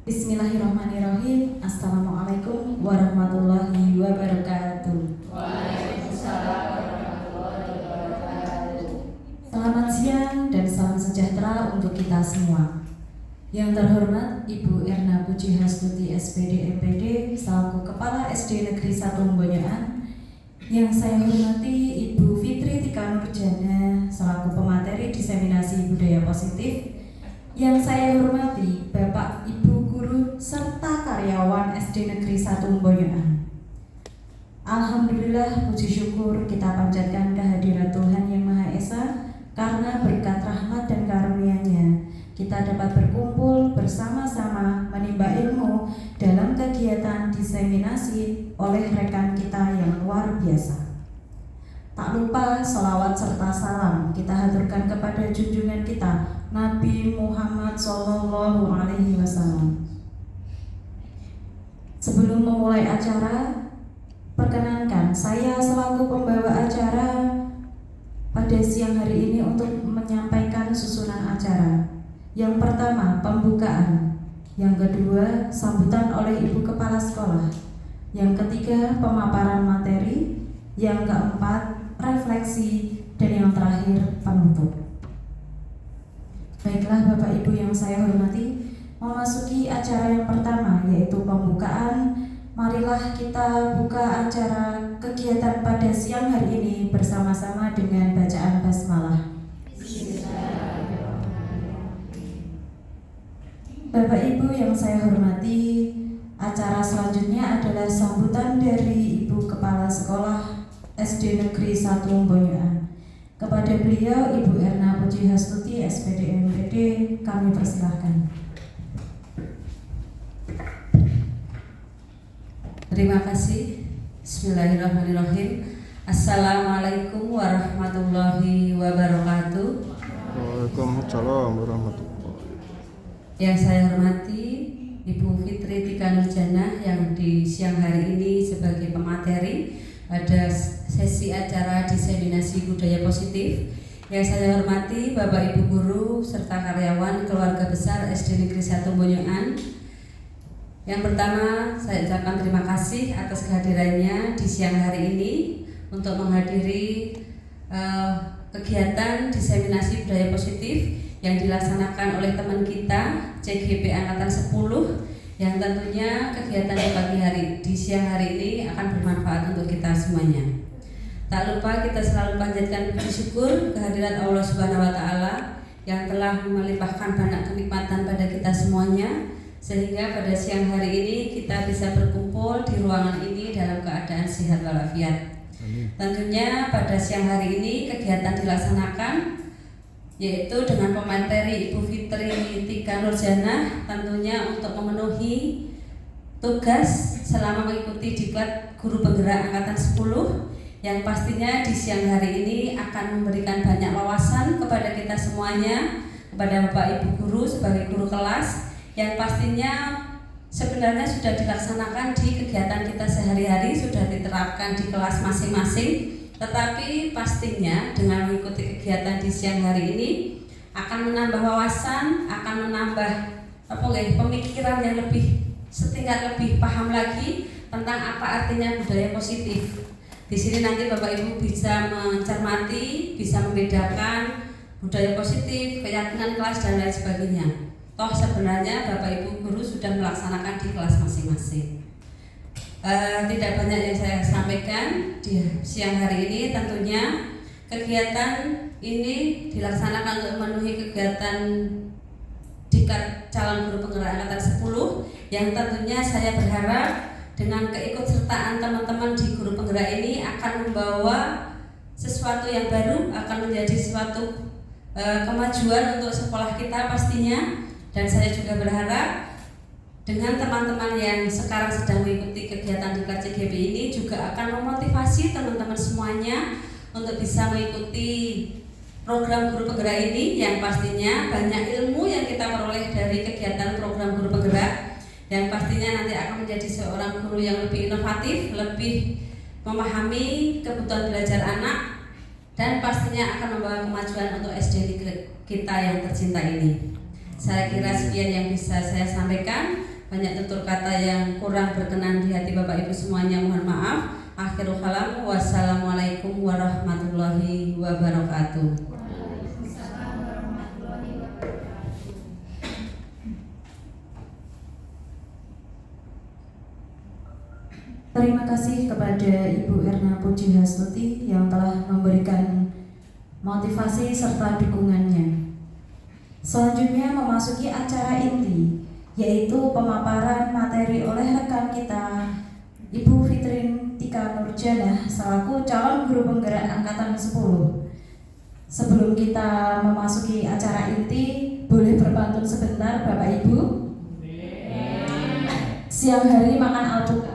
Bismillahirrahmanirrahim. Assalamualaikum warahmatullahi wabarakatuh. Waalaikumsalam warahmatullahi wabarakatuh. Selamat siang dan salam sejahtera untuk kita semua. Yang terhormat Ibu Erna Puji Hastuti SPD MPD selaku Kepala SD Negeri 1 Mbonyoan. Yang saya hormati Ibu Fitri Tika Nurjana selaku pemateri diseminasi budaya positif. Yang saya hormati Bapak Ibu guru serta karyawan SD Negeri 1 Mbonyoan. Alhamdulillah, puji syukur kita panjatkan kehadirat Tuhan Yang Maha Esa, karena berkat rahmat dan karunia-Nya kita dapat berkumpul bersama-sama menimba ilmu dalam kegiatan diseminasi oleh rekan kita yang luar biasa. Tak lupa sholawat serta salam kita haturkan kepada junjungan kita Nabi Muhammad SAW. Sebelum memulai acara, perkenankan saya selaku pembawa acara pada siang hari ini untuk menyampaikan susunan acara. Yang pertama, pembukaan. Yang kedua, sambutan oleh Ibu Kepala Sekolah. Yang ketiga, pemaparan materi. Yang keempat, refleksi. Dan yang terakhir, penutup. Baiklah Bapak Ibu yang saya hormati, memasuki acara yang pertama yaitu pembukaan. Marilah kita buka acara kegiatan pada siang hari ini bersama-sama dengan bacaan basmalah. Bapak Ibu yang saya hormati, acara selanjutnya adalah sambutan dari Ibu Kepala Sekolah SD Negeri 1 Mbonyoan. Kepada beliau Ibu Erna Puji Hastuti SPD MPD, kami persilahkan. Terima kasih. Bismillahirrahmanirrahim. Assalamualaikum warahmatullahi wabarakatuh. Waalaikumsalam warahmatullahi. Yang saya hormati Ibu Fitri Tika Nurjana yang di siang hari ini sebagai pemateri pada sesi acara diseminasi budaya positif. Yang saya hormati Bapak Ibu guru serta karyawan keluarga besar SD Negeri 1 Mbonyoan. Yang pertama, saya ucapkan terima kasih atas kehadirannya di siang hari ini untuk menghadiri kegiatan diseminasi budaya positif yang dilaksanakan oleh teman kita CGP Angkatan 10, yang tentunya kegiatan di siang hari ini akan bermanfaat untuk kita semuanya. Tak lupa kita selalu panjatkan puji syukur kehadirat Allah Subhanahu wa Ta'ala yang telah melimpahkan banyak kenikmatan pada kita semuanya, sehingga pada siang hari ini kita bisa berkumpul di ruangan ini dalam keadaan sehat walafiat. Tentunya pada siang hari ini kegiatan dilaksanakan yaitu dengan pemateri Ibu Fitri Tika Nurjana, tentunya untuk memenuhi tugas selama mengikuti diklat guru penggerak Angkatan 10, yang pastinya di siang hari ini akan memberikan banyak wawasan kepada kita semuanya, kepada Bapak Ibu guru sebagai guru kelas, yang pastinya sebenarnya sudah dilaksanakan di kegiatan kita sehari-hari, sudah diterapkan di kelas masing-masing. Tetapi pastinya dengan mengikuti kegiatan di siang hari ini akan menambah wawasan, akan menambah pemikiran yang setingkat lebih paham lagi tentang apa artinya budaya positif. Di sini nanti Bapak Ibu bisa mencermati, bisa membedakan budaya positif, keyakinan kelas dan lain sebagainya. Toh sebenarnya Bapak Ibu guru sudah melaksanakan di kelas masing-masing. Tidak banyak yang saya sampaikan di siang hari ini. Tentunya kegiatan ini dilaksanakan untuk memenuhi kegiatan diklat calon guru penggerak Angkatan 10, yang tentunya saya berharap dengan keikutsertaan teman-teman di guru penggerak ini akan membawa sesuatu yang baru, akan menjadi suatu kemajuan untuk sekolah kita pastinya. Dan saya juga berharap dengan teman-teman yang sekarang sedang mengikuti kegiatan diklat CGP ini juga akan memotivasi teman-teman semuanya untuk bisa mengikuti program guru penggerak ini, yang pastinya banyak ilmu yang kita peroleh dari kegiatan program guru penggerak, yang pastinya nanti akan menjadi seorang guru yang lebih inovatif, lebih memahami kebutuhan belajar anak, dan pastinya akan membawa kemajuan untuk SD kita yang tercinta ini. Saya kira sekian yang bisa saya sampaikan. banyak tutur kata yang kurang berkenan di hati Bapak Ibu semuanya, mohon maaf. Akhirul kalam, wassalamualaikum warahmatullahi wabarakatuh. Terima kasih kepada Ibu Erna Pujihastuti yang telah memberikan motivasi serta dukungannya. Selanjutnya memasuki acara inti, yaitu pemaparan materi oleh rekan kita Ibu Fitrin Tika Nurjana selaku calon guru penggerak angkatan 10. Sebelum kita memasuki acara inti, boleh berpantun sebentar Bapak Ibu? Siang hari makan alpukat.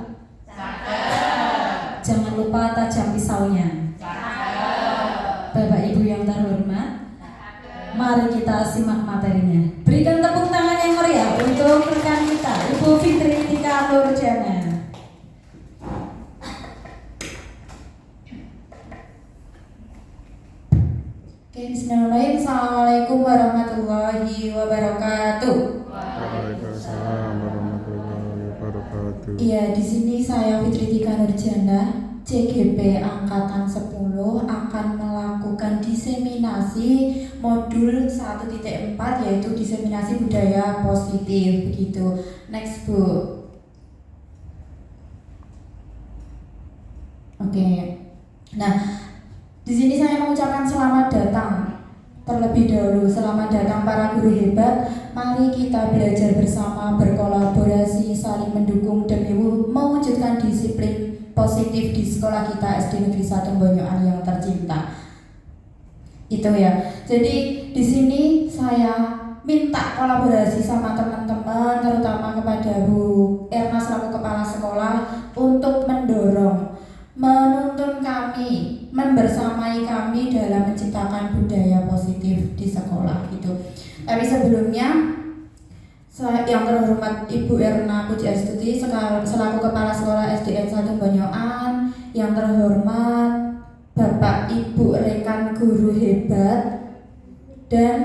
Jangan lupa tajam pisaunya. Bapak Ibu yang terhormat, mari kita simak materinya. Berikan tepuk tangan yang meriah untuk rekan kita Ibu Fitri Tika Nurjana. Oke, bismillahirrahmanirrahim. Assalamualaikum warahmatullahi wabarakatuh. Waalaikumsalam warahmatullahi wabarakatuh. Iya, di sini saya Fitri Tika Nurjana, CGP Angkatan 10 akan melakukan diseminasi modul 1.4 yaitu diseminasi budaya positif begitu. Next Bu. Oke. Nah, di sini saya mengucapkan selamat datang. Terlebih dahulu, selamat datang para guru hebat. Mari kita belajar bersama, berkolaborasi, saling mendukung demi mewujudkan disiplin positif di sekolah kita SD Negeri 1 Bonyoan yang tercinta. Itu ya. Jadi di sini saya minta kolaborasi sama teman-teman, terutama kepada Bu Erna selaku kepala sekolah untuk mendorong, menuntun kami, membersamai kami dalam menciptakan budaya positif di sekolah gitu. Tapi sebelumnya yang terhormat Ibu Erna Pujiastuti selaku Kepala Sekolah SDN 1 Bonyoan, yang terhormat Bapak Ibu rekan guru hebat dan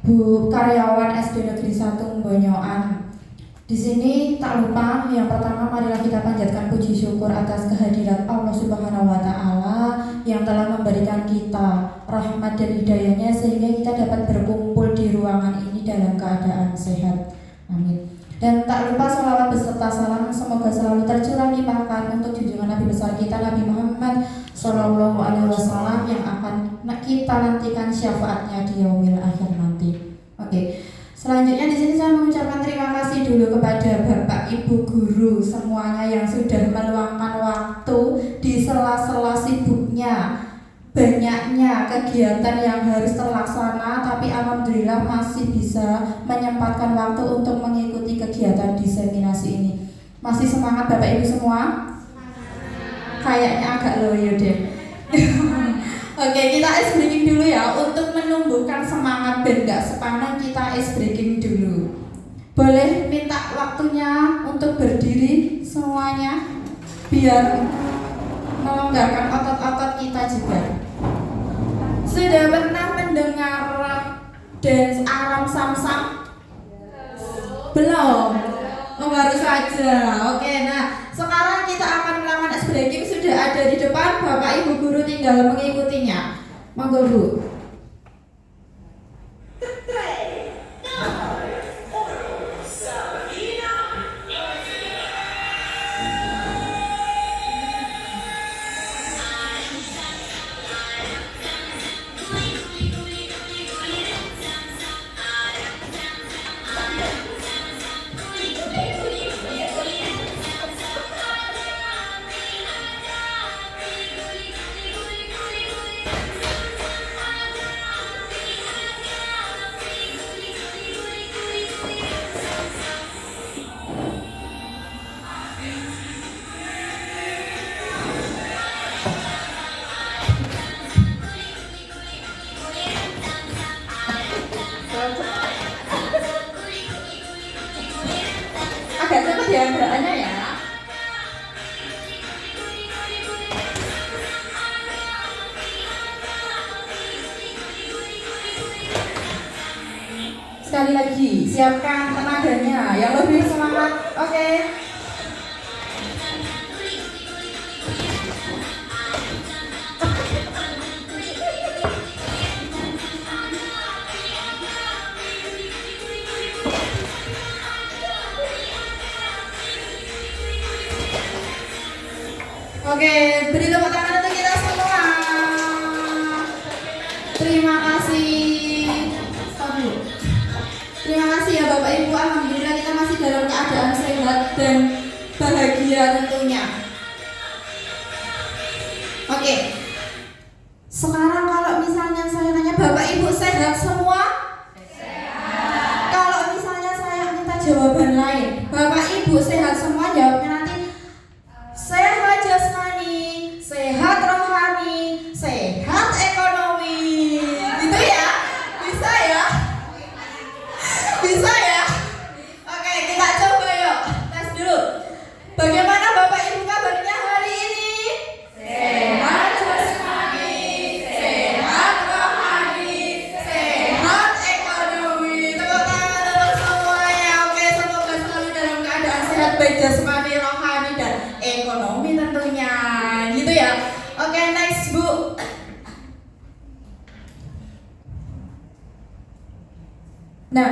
Bu karyawan SD Negeri 1 Bonyoan. Di sini tak lupa yang pertama marilah kita panjatkan puji syukur atas kehadiran Allah Subhanahu wa taala yang telah memberikan kita rahmat dan hidayahnya sehingga kita dapat berkumpul di ruangan ini dalam keadaan sehat. Amin. Dan tak lupa sholawat beserta salam semoga selalu tercurah limpahkan untuk junjungan Nabi besar kita Nabi Muhammad Sallallahu Alaihi Wasallam yang akan kita nantikan syafaatnya di yaumil akhir nanti. Oke. Selanjutnya di sini saya mengucapkan terima kasih dulu kepada Bapak Ibu guru semuanya yang sudah meluangkan waktu di sela-sela sibuknya, banyaknya kegiatan yang harus terlaksana, tapi alhamdulillah masih bisa menyempatkan waktu untuk mengikuti kegiatan diseminasi ini. Masih semangat Bapak Ibu semua? Kayaknya agak loyo deh. Oke, kita ice breaking dulu ya. Untuk menumbuhkan semangat dan gak sepaneng, kita ice breaking dulu. Boleh minta waktunya untuk berdiri semuanya biar melonggarkan otot-otot kita juga. Sudah pernah mendengar dance Aram Samsam? Belum? Oh, baru saja. Oke, nah sekarang kita akan melakukan ice breaking. Sudah ada di depan, Bapak Ibu guru tinggal mengikutinya. Monggo Bu. Agak cepat ya gerakannya ya. Sekali lagi, siapkan tenaga nadanya yang lebih semangat. Oke. Oke, beri tepuk tangan untuk kita semua. Terima kasih. Aduh. Terima kasih ya Bapak Ibu. Alhamdulillah kita masih dalam keadaan sehat dan bahagia tentunya. Oke. Sekarang kalau misalnya saya tanya Bapak Ibu sehat semua? Sehat. Kalau misalnya saya minta jawaban lain, Bapak Ibu sehat semua, jawabnya nanti sehat jasmani, sehat rohani, sehat ekonomi. Gitu ya? Bisa ya? Bisa ya? Oke, kita coba yuk. Tes dulu. Bagaimana Bapak Ibu kabarnya hari ini? Sehat jasmani, sehat rohani, sehat ekonomi. Tepuk tangan untuk semuanya. Oke, semoga selalu dalam keadaan sehat baik jasmani, rohani, dan ekonomi tentunya. Gitu ya. Oke, next Bu. Nah,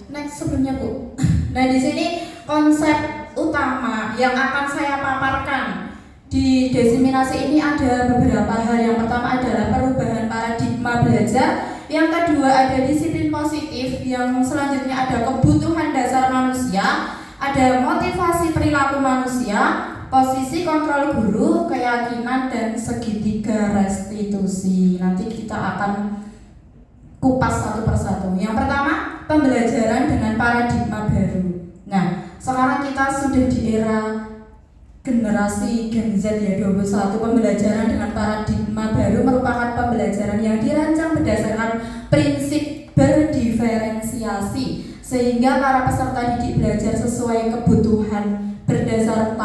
next sebelumnya Bu. Nah, di sini konsep utama yang akan saya paparkan di desiminasi ini ada beberapa hal. Yang pertama adalah perubahan paradigma belajar. Yang kedua ada disiplin positif. Yang selanjutnya ada kebutuhan dasar manusia. Ada motivasi perilaku manusia, posisi kontrol guru, keyakinan, dan segitiga restitusi. Nanti kita akan kupas satu persatu. Yang pertama, pembelajaran dengan paradigma baru. Nah, sekarang kita sudah di era generasi Gen Z ya, 21. Pembelajaran dengan paradigma baru merupakan pembelajaran yang dirancang berdasarkan prinsip berdiferensiasi, sehingga para peserta didik belajar sesuai kebutuhan berdasar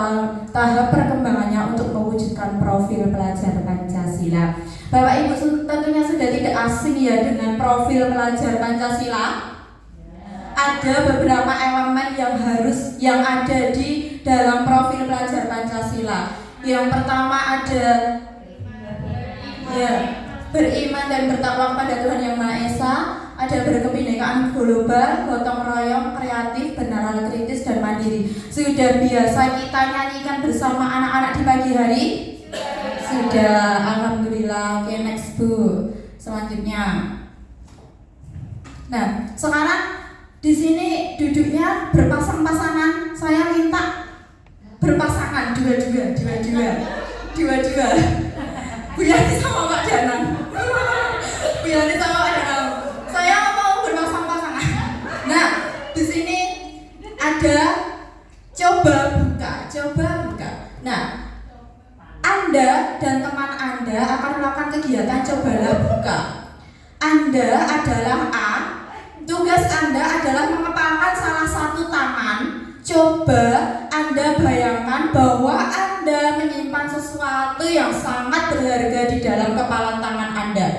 tahap perkembangannya untuk mewujudkan profil pelajar Pancasila. Bapak Ibu tentunya sudah tidak asing ya dengan profil pelajar Pancasila. Ada beberapa elemen yang ada di dalam profil pelajar Pancasila. Yang pertama ada ya, beriman dan bertakwa kepada Tuhan Yang Maha Esa. Ada berkebinekaan global, gotong royong, kreatif, benaran kritis, dan mandiri. Sudah biasa kita nyanyikan bersama anak-anak di pagi hari? Sudah, alhamdulillah. Oke, next Bu. Selanjutnya. Nah, sekarang di sini duduknya berpasang-pasangan. Saya minta berpasangan dua-dua. Bu Yani sama Pak Danang. Bu Yani sama Pak Danang. Saya mau berpasang-pasangan. Nah, di sini ada coba buka. Nah, Anda dan teman Anda akan melakukan kegiatan cobalah buka. Anda adalah A. Tugas Anda adalah mengepalkan salah satu tangan. Coba Anda bayangkan bahwa Anda menyimpan sesuatu yang sangat berharga di dalam kepalan tangan Anda.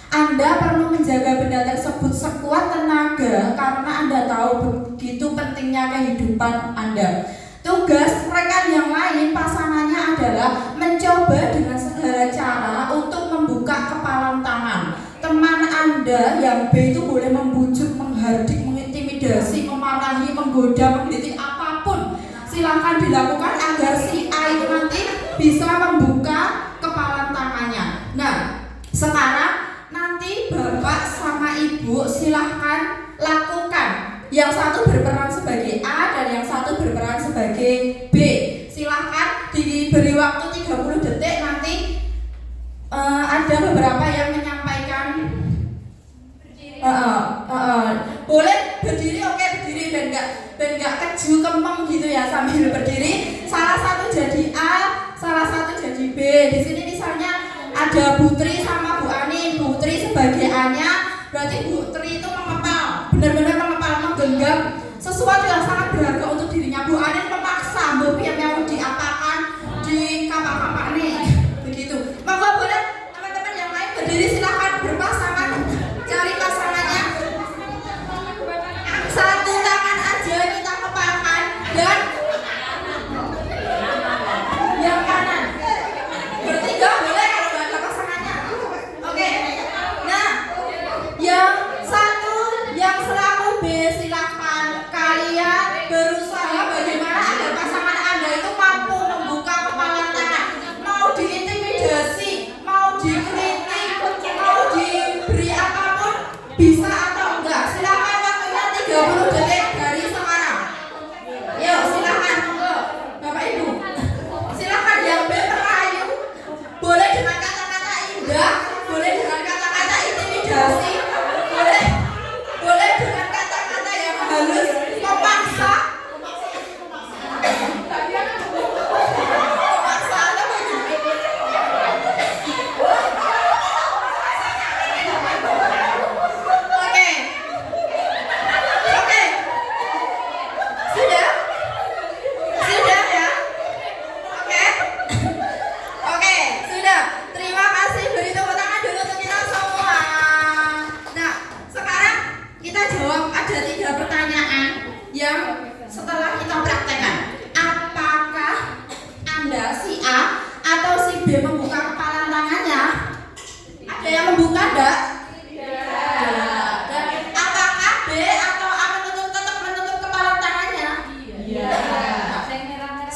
Anda perlu menjaga benda tersebut sekuat tenaga karena Anda tahu begitu pentingnya kehidupan Anda. Tugas rekan yang lain pasangannya adalah mencoba dengan segala cara untuk membuka kepalan tangan. Teman Anda yang B itu boleh membujuk, menghardik, mengintimidasi, memarahi, menggoda, menggelitik, apapun. Silakan dilakukan agar si A itu nanti bisa membuka kepalan tangannya. Nah, sekarang nanti Bapak sama Ibu silahkan lakukan. Yang satu berperan sebagai A dan yang satu berperan sebagai B. Silahkan diberi waktu 30 detik. Nanti ada beberapa yang menyampaikan. Boleh berdiri, oke berdiri, dan nggak keju kempeng gitu ya sambil berdiri. Salah satu jadi A, salah satu jadi B. Di sini misalnya ada Bu Tri sama Bu Ani. Bu Tri sebagai A-nya, berarti Bu Tri itu mengepal, benar-benar mengepal, menggenggam sesuatu yang sangat berharga untuk dirinya. Bu Ani memaksa, Bu Pian yang diapakan, di kapak-kapak nih, begitu. Maka boleh teman-teman yang lain berdiri, silahkan berpasangan, cari pasangannya. Satu tangan aja kita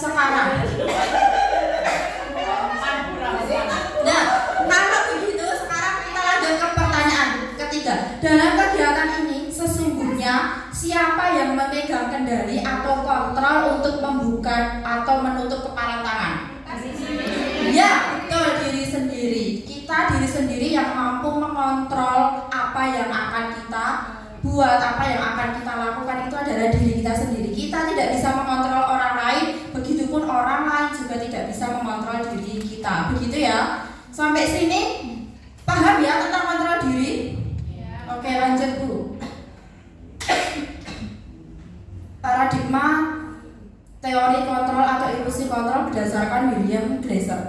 sekarang. Nah, kalau begitu sekarang kita lanjut ke pertanyaan ketiga. Dalam kegiatan ini sesungguhnya siapa yang memegang kendali atau kontrol untuk membuka atau menutup kepalan tangan? Ya, betul, diri sendiri. Kita diri sendiri yang mampu mengontrol apa yang akan kita buat, apa yang akan kita lakukan itu adalah diri kita sendiri. Kita tidak bisa mengontrol orang lain, begitupun orang lain juga tidak bisa mengontrol diri kita. Begitu ya. Sampai sini paham ya tentang kontrol diri? Oke, lanjut Bu. Paradigma teori kontrol atau ilusi kontrol berdasarkan William Glasser.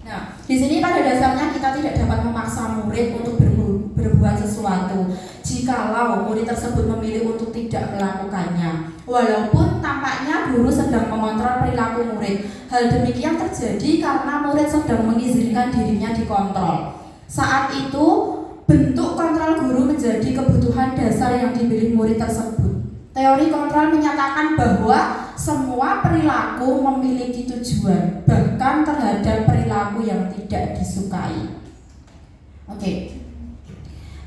Nah, di sini pada dasarnya kita tidak dapat memaksa murid untuk berbuat sesuatu jikalau murid tersebut memilih untuk tidak melakukannya. Walaupun tampaknya guru sedang mengontrol perilaku murid. Hal demikian terjadi karena murid sedang mengizinkan dirinya dikontrol. Saat itu, bentuk kontrol guru menjadi kebutuhan dasar yang dimiliki murid tersebut. Teori kontrol menyatakan bahwa semua perilaku memiliki tujuan, bahkan terhadap perilaku yang tidak disukai. Oke.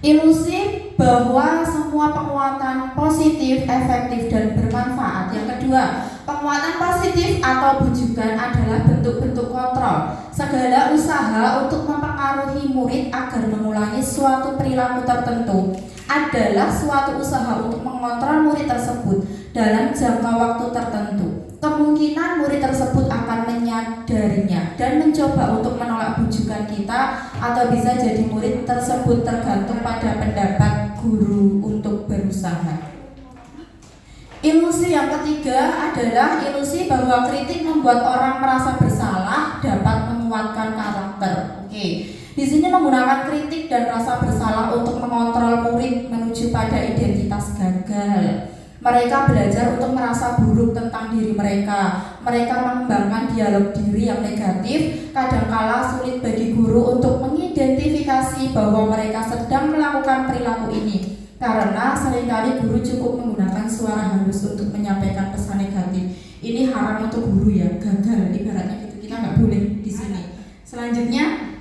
Ilusi bahwa semua penguatan positif, efektif, dan bermanfaat. Yang kedua, penguatan positif atau bujukan adalah bentuk-bentuk kontrol. Segala usaha untuk mempengaruhi murid agar mengulangi suatu perilaku tertentu adalah suatu usaha untuk mengontrol murid tersebut dalam jangka waktu tertentu. Kemungkinan murid tersebut akan menyadarinya dan mencoba untuk menolak bujukan kita, atau bisa jadi murid tersebut tergantung pada pendapat guru untuk berusaha. Ilusi yang ketiga adalah ilusi bahwa kritik membuat orang merasa bersalah dapat menguatkan karakter. Oke. Di sini menggunakan kritik dan rasa bersalah untuk mengontrol murid menuju pada identitas gagal. Mereka belajar untuk merasa buruk tentang diri mereka. Mereka mengembangkan dialog diri yang negatif. Kadangkala sulit bagi guru untuk mengidentifikasi bahwa mereka sedang melakukan perilaku ini, karena seringkali guru cukup menggunakan suara halus untuk menyampaikan pesan negatif. Ini haram untuk guru ya, gagal ibaratnya gitu. Kita nggak boleh di sini. Selanjutnya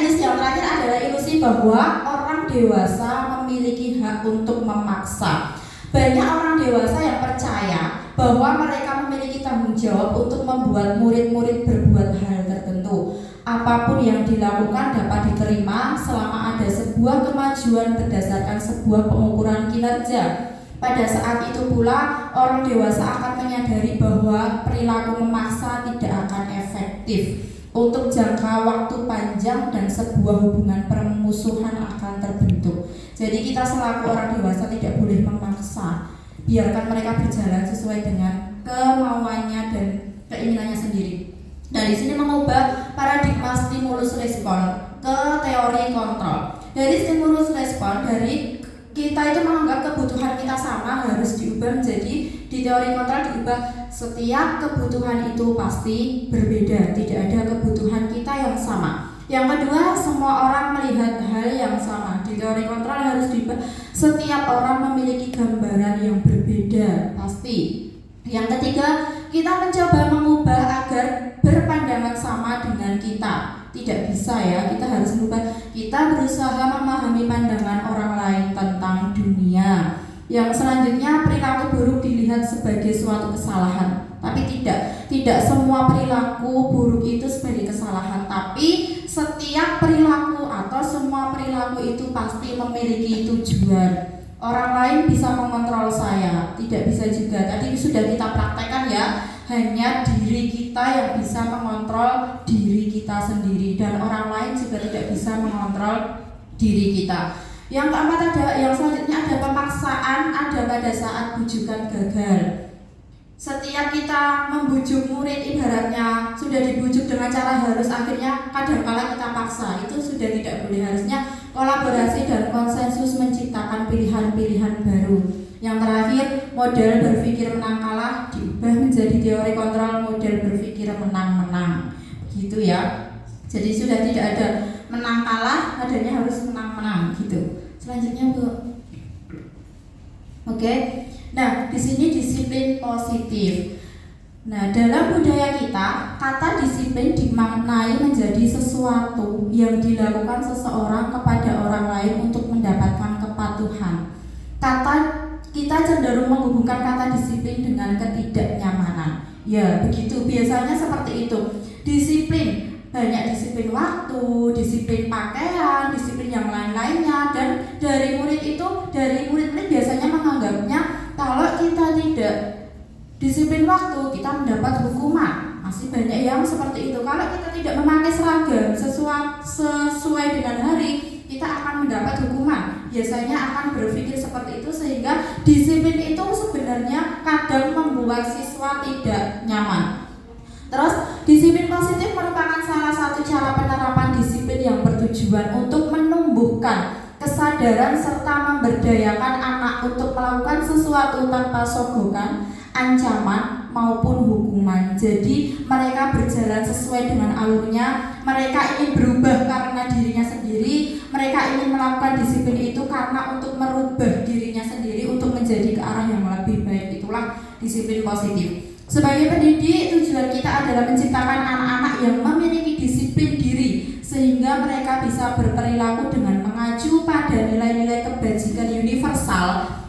ilusi yang terakhir adalah ilusi bahwa orang dewasa memiliki hak untuk memaksa. Banyak orang dewasa yang percaya bahwa mereka memiliki tanggung jawab untuk membuat murid-murid berbuat hal tertentu. Apapun yang dilakukan dapat diterima selama ada sebuah kemajuan berdasarkan sebuah pengukuran kinerja. Pada saat itu pula, orang dewasa akan menyadari bahwa perilaku memaksa tidak akan efektif untuk jangka waktu panjang dan sebuah hubungan permusuhan akan terbentuk. Jadi kita selaku orang dewasa tidak boleh memaksa. Biarkan mereka berjalan sesuai dengan kemauannya dan keinginannya sendiri. Nah, di sini mengubah paradigma stimulus respon ke teori kontrol. Dari stimulus respon, dari kita itu menganggap kebutuhan kita sama harus diubah menjadi, di teori kontrol diubah setiap kebutuhan itu pasti berbeda, tidak ada kebutuhan kita yang sama. Yang kedua, semua orang melihat hal yang sama. Di teori kontrol harus diubah setiap orang memiliki gambaran yang berbeda pasti. Yang ketiga, kita mencoba mengubah agar berpandangan sama dengan kita. Tidak bisa ya, kita harus mengubah. Kita berusaha memahami pandangan orang lain tentang dunia. Yang selanjutnya, perilaku buruk dilihat sebagai suatu kesalahan. Tapi tidak semua perilaku buruk itu sebagai kesalahan. Tapi setiap perilaku atau semua perilaku itu pasti memiliki tujuan. Orang lain bisa mengontrol saya, tidak bisa juga. Tadi sudah kita praktekkan ya. Hanya diri kita yang bisa mengontrol diri kita sendiri, dan orang lain juga tidak bisa mengontrol diri kita. Yang keempat yang selanjutnya ada pemaksaan, ada pada saat bujukan gagal. Setiap kita membujuk murid, ibaratnya sudah dibujuk dengan cara halus, akhirnya kadang-kala kita paksa, itu sudah tidak boleh. Harusnya kolaborasi dan konsensus menciptakan pilihan-pilihan baru. Yang terakhir, model berpikir menang kalah diubah menjadi teori kontrol model berpikir menang-menang. Begitu ya. Jadi sudah tidak ada menang kalah, adanya harus menang-menang gitu. Selanjutnya Bu. Oke. Nah, di sini disiplin positif. Nah, dalam budaya kita, kata disiplin dimaknai menjadi sesuatu yang dilakukan seseorang kepada orang lain untuk mendapatkan kepatuhan. Kita cenderung menghubungkan kata disiplin dengan ketidaknyamanan. Ya, begitu. Biasanya seperti itu. Disiplin, banyak disiplin waktu, disiplin pakaian, disiplin yang lain-lainnya. Dan dari murid-murid biasanya menganggapnya kalau kita tidak disiplin waktu, kita mendapat hukuman. Masih banyak yang seperti itu. Kalau kita tidak memakai seragam sesuai dengan hari, kita akan mendapat hukuman. Biasanya akan berpikir seperti itu, sehingga disiplin itu sebenarnya kadang membuat siswa tidak nyaman. Terus, disiplin positif merupakan salah satu cara penerapan disiplin yang bertujuan untuk menumbuhkan kesadaran serta memberdayakan anak untuk melakukan sesuatu tanpa sogokan, ancaman maupun hukuman. Jadi mereka berjalan sesuai dengan alurnya. Mereka ingin berubah karena dirinya sendiri. Mereka ingin melakukan disiplin itu karena untuk merubah dirinya sendiri untuk menjadi ke arah yang lebih baik. Itulah disiplin positif. Sebagai pendidik, tujuan kita adalah menciptakan anak-anak yang memiliki disiplin diri, sehingga mereka bisa berperilaku dengan mengacu pada nilai-nilai kebajikan universal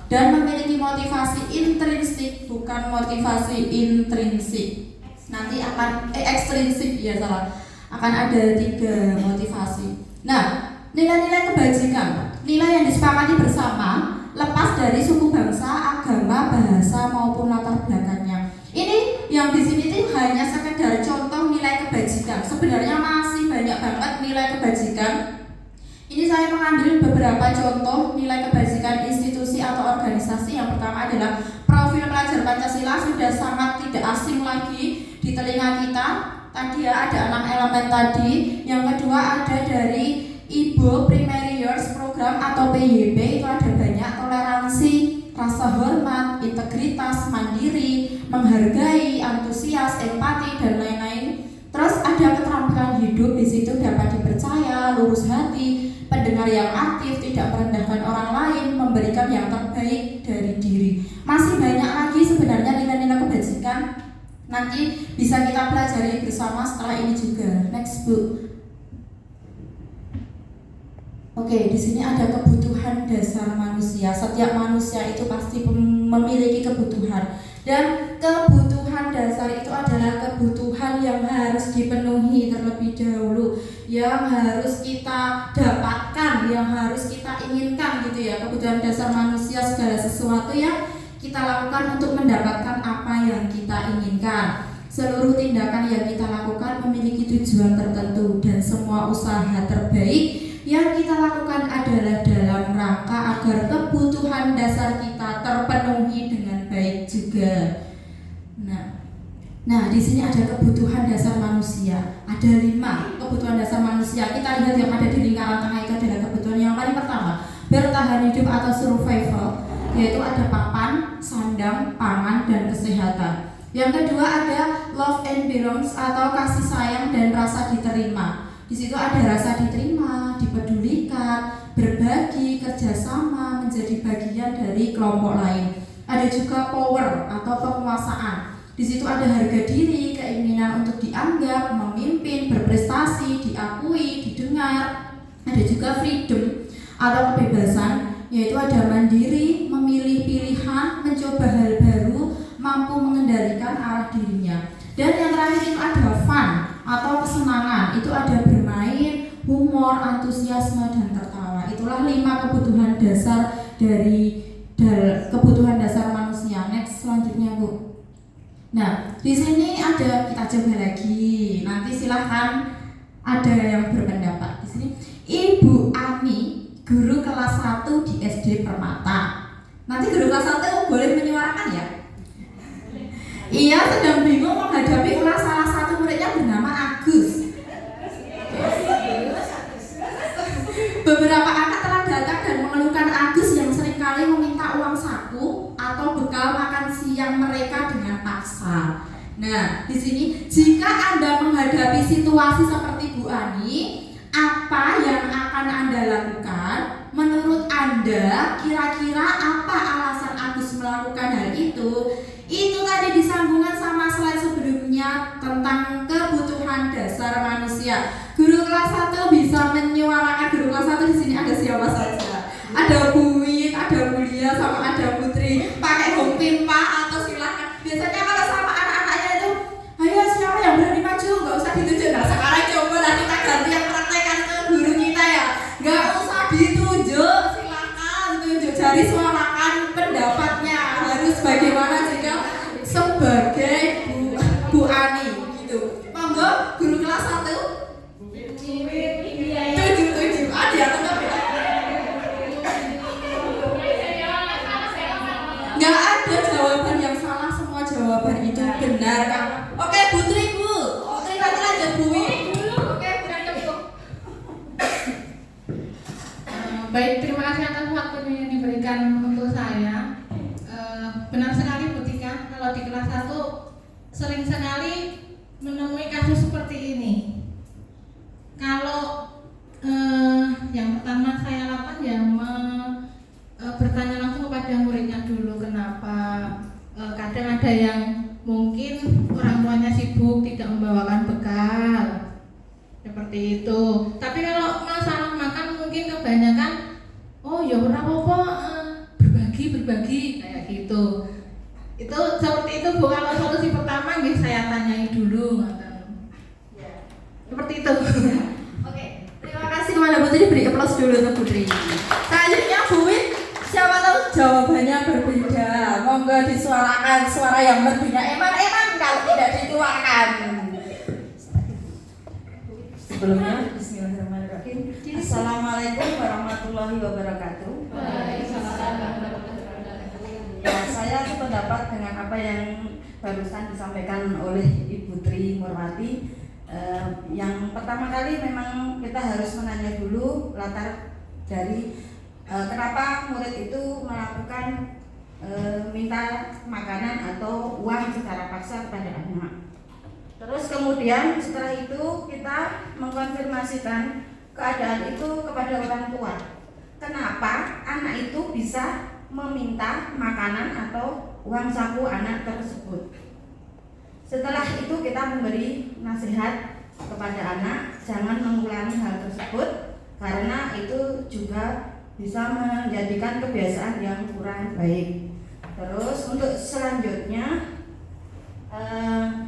dan memiliki motivasi intrinsik, bukan motivasi intrinsik. Nanti akan ekstrinsik, ya salah. Akan ada 3 motivasi. Nah, nilai-nilai kebajikan, nilai yang disepakati bersama, lepas dari suku bangsa, agama, bahasa maupun latar belakangnya. Ini yang di sini itu hanya sekedar contoh nilai kebajikan. Sebenarnya masih banyak banget nilai kebajikan. Ini saya mengambil beberapa contoh nilai kebajikan institusi atau organisasi. Yang pertama adalah profil pelajar Pancasila, sudah sangat tidak asing lagi di telinga kita. Tadi ya ada 6 elemen tadi. Yang kedua ada dari IBO Primary Years Program atau PYP, itu ada banyak: toleransi, rasa hormat, integritas, mandiri, menghargai, antusias, empati, dan lain-lain. Terus ada keterampilan hidup, di situ dapat dipercaya, lurus hati, pendengar yang aktif, tidak merendahkan orang lain, memberikan yang terbaik dari diri. Masih banyak lagi sebenarnya nilai-nilai kebajikan. Nanti bisa kita pelajari bersama setelah ini juga. Next, Bu. Oke, di sini ada kebutuhan dasar manusia. Setiap manusia itu pasti memiliki kebutuhan, dan kebutuhan dasar itu adalah kebutuhan yang harus dipenuhi terlebih dahulu, yang harus kita dapatkan, yang harus kita inginkan, gitu ya. Kebutuhan dasar manusia, segala sesuatu yang kita lakukan untuk mendapatkan apa yang kita inginkan. Seluruh tindakan yang kita lakukan memiliki tujuan tertentu, dan semua usaha terbaik yang kita lakukan adalah dalam rangka agar kebutuhan dasar kita terpenuhi dengan baik juga. Nah, di sini ada kebutuhan dasar manusia. Ada 5 kebutuhan dasar manusia. Kita lihat yang ada di lingkaran tengah itu adalah kebutuhan yang paling pertama, bertahan hidup atau survival, yaitu ada papan, sandang, pangan, dan kesehatan. Yang kedua ada love and belongs atau kasih sayang dan rasa diterima. Di situ ada rasa diterima, dipedulikan, berbagi, kerjasama, menjadi bagian dari kelompok lain. Ada juga power atau penguasaan. Di situ ada harga diri, keinginan untuk dianggap, memimpin, berprestasi, diakui, didengar. Ada juga freedom atau kebebasan, yaitu ada mandiri, memilih pilihan, mencoba hal baru, mampu mengendalikan arah dirinya. Dan yang terakhir itu ada fun atau kesenangan, itu ada bermain, humor, antusiasme, dan tertawa. Itulah 5 kebutuhan dasar dari kebutuhan dasar manusia. Next, selanjutnya, Bu. Nah, di sini ada, kita coba lagi. Nanti silahkan ada yang berpendapat. Di sini Ibu Ani, guru kelas 1 di SD Permata. Nanti guru kelas 1 boleh menyuarakan ya? Ia sedang bingung menghadapi ulah salah satu muridnya bernama Agus. Beberapa anak telah datang dan mengeluhkan Agus yang seringkali meminta uang saku atau bekal makan siang mereka dengan paksa. Nah, di sini jika Anda menghadapi situasi seperti Bu Ani, apa yang akan Anda lakukan? menurut Anda kira-kira apa alasan Agus melakukan hal itu? Itu tadi disambungkan sama slide sebelumnya tentang kebutuhan dasar manusia. Guru kelas 1 bisa menyuarakan. Guru kelas 1 di sini ada siapa saja? Ada Bu Win, ada Bu Lia, sama ada Putri. Pakai humpin Pak atau silakan. Biasanya kalau sama anak-anaknya itu, ayo siapa yang berani maju? Gak usah ditunjuk. Nah sekarang coba lah kita ganti yang praktekan ke guru kita ya. Gak usah ditunjuk, silakan tunjuk jari, suarakan pendapatnya. Harus bagaimana jika sebagai Bu Ani gitu. Monggo guru kelas 1. Tujuh. Ada yang tetap ya? Nggak ada jawaban yang salah, semua jawaban itu benar kan? Oke, Putri Bu. Putri nanti lanjut Bu Win. Oke, Bu. Baik, terima kasih atas waktu yang diberikan untuk saya. Benar sekali Bu Tika, kalau di kelas 1 sering sekali menemui kasus seperti ini. Kalau yang pertama saya lakukan ya bertanya langsung kepada muridnya dulu kenapa. Kadang ada yang mungkin orang tuanya sibuk tidak membawakan bekal seperti itu. Tapi kalau masalah makan mungkin kebanyakan oh ya ora apa-apa, berbagi kayak gitu. Itu seperti itu Bu. Kalau solusi pertama nggih saya tanyai dulu ya. Seperti itu. Oke, terima kasih kepada Putri. Beri aplaus dulu untuk Putri. Selanjutnya Bu Win. Siapa tahu jawabannya berbeda. Monggo disuarakan suara yang berbeda. Eman kalau tidak dikeluarkan. Sebelumnya, Bismillahirrahmanirrahim. Assalamualaikum warahmatullahi wabarakatuh. Ya, saya sependapat dengan apa yang barusan disampaikan oleh Ibu Tri Murwati. Yang pertama kali memang kita harus menanya dulu latar dari kenapa murid itu melakukan minta makanan atau uang secara paksa kepada anak. Terus kemudian setelah itu kita mengkonfirmasikan keadaan itu kepada orang tua. Kenapa anak itu bisa meminta makanan atau uang saku anak tersebut? Setelah itu kita memberi nasihat kepada anak jangan mengulangi hal tersebut karena itu juga bisa menjadikan kebiasaan yang kurang baik. Terus untuk selanjutnya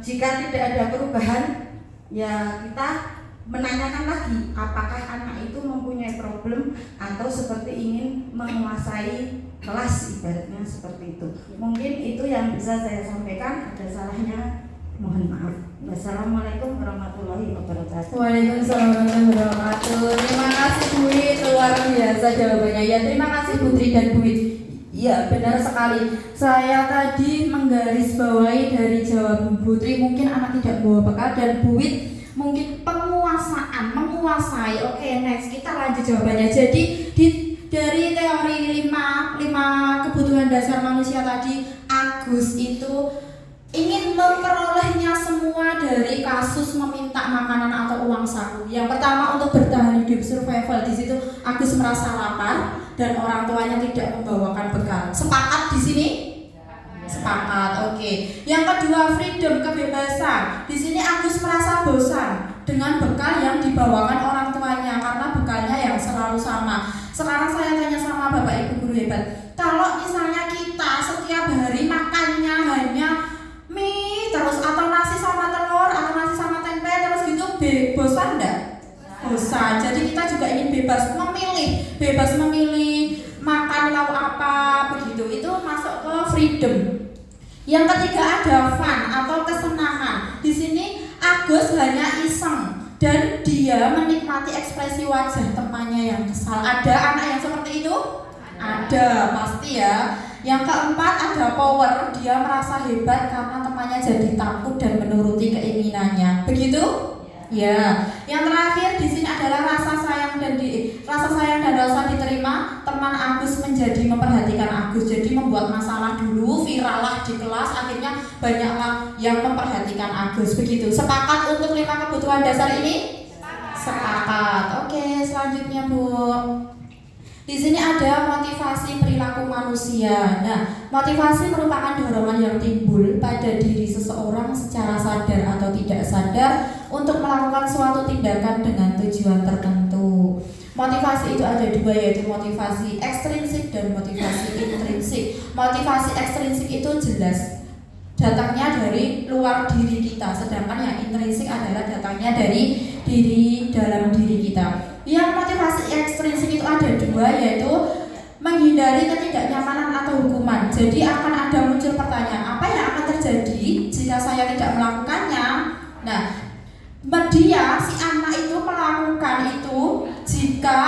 jika tidak ada perubahan ya kita menanyakan lagi apakah anak itu mempunyai problem atau seperti ingin menguasai kelas, ibaratnya seperti itu. Mungkin itu yang bisa saya sampaikan, ada salahnya mohon maaf. Wassalamualaikum warahmatullahi wabarakatuh. Waalaikumsalam warahmatullahi wabarakatuh. Terima kasih Bu Win, luar biasa jawabannya. Ya, terima kasih Putri dan Bu Win. Ya, benar sekali. Saya tadi menggarisbawahi dari jawaban Putri, mungkin anak tidak bawa bekal, dan Bu Win mungkin menguasai. Oke, next kita lanjut jawabannya. Jadi dari teori 5 kebutuhan dasar manusia tadi, Agus itu ingin memperolehnya semua dari kasus meminta makanan atau uang saku. Yang pertama untuk bertahan hidup, survival. Di situ Agus merasa lapar dan orang tuanya tidak membawakan bekal. Sepakat di sini? Sepakat. Oke. Yang kedua freedom, kebebasan. Di sini Agus merasa bosan dengan bekal yang dibawakan orang tuanya karena bekalnya yang selalu sama. Sekarang saya tanya sama Bapak Ibu guru hebat, kalau misalnya kita setiap hari makannya hanya mie terus atau nasi sama telur atau nasi sama tempe terus gitu, bosan enggak? Bosan. Jadi kita juga ingin bebas memilih makan lauk apa begitu. Itu masuk ke freedom. Yang ketiga ada fun atau kesenangan. Di sini Agus hanya iseng dan dia menikmati ekspresi wajah temannya yang kesal. Ada anak yang seperti itu? Ada, pasti ya. Yang keempat ada power, dia merasa hebat karena temannya jadi takut dan menuruti keinginannya. Begitu? Ya. Yang terakhir di sini adalah rasa sayang dan rasa diterima. Teman Agus menjadi memperhatikan Agus, jadi membuat masalah dulu, viral lah di kelas, akhirnya banyaklah yang memperhatikan Agus. Begitu. Sepakat untuk 5 kebutuhan dasar ini? Sepakat. Oke, selanjutnya Bu. Di sini ada motivasi perilaku manusia. Nah, motivasi merupakan dorongan yang timbul pada diri seseorang secara sadar atau tidak sadar untuk melakukan suatu tindakan dengan tujuan tertentu. Motivasi itu ada dua, yaitu motivasi ekstrinsik dan motivasi intrinsik. Motivasi ekstrinsik itu jelas datangnya dari luar diri kita, sedangkan yang intrinsik adalah datangnya dari dalam diri kita. Yang motivasi ekstrinsik itu ada dua, yaitu menghindari ketidaknyamanan atau hukuman. Jadi akan ada muncul pertanyaan, apa yang akan terjadi jika saya tidak melakukannya? Nah, dia si anak itu melakukan itu jika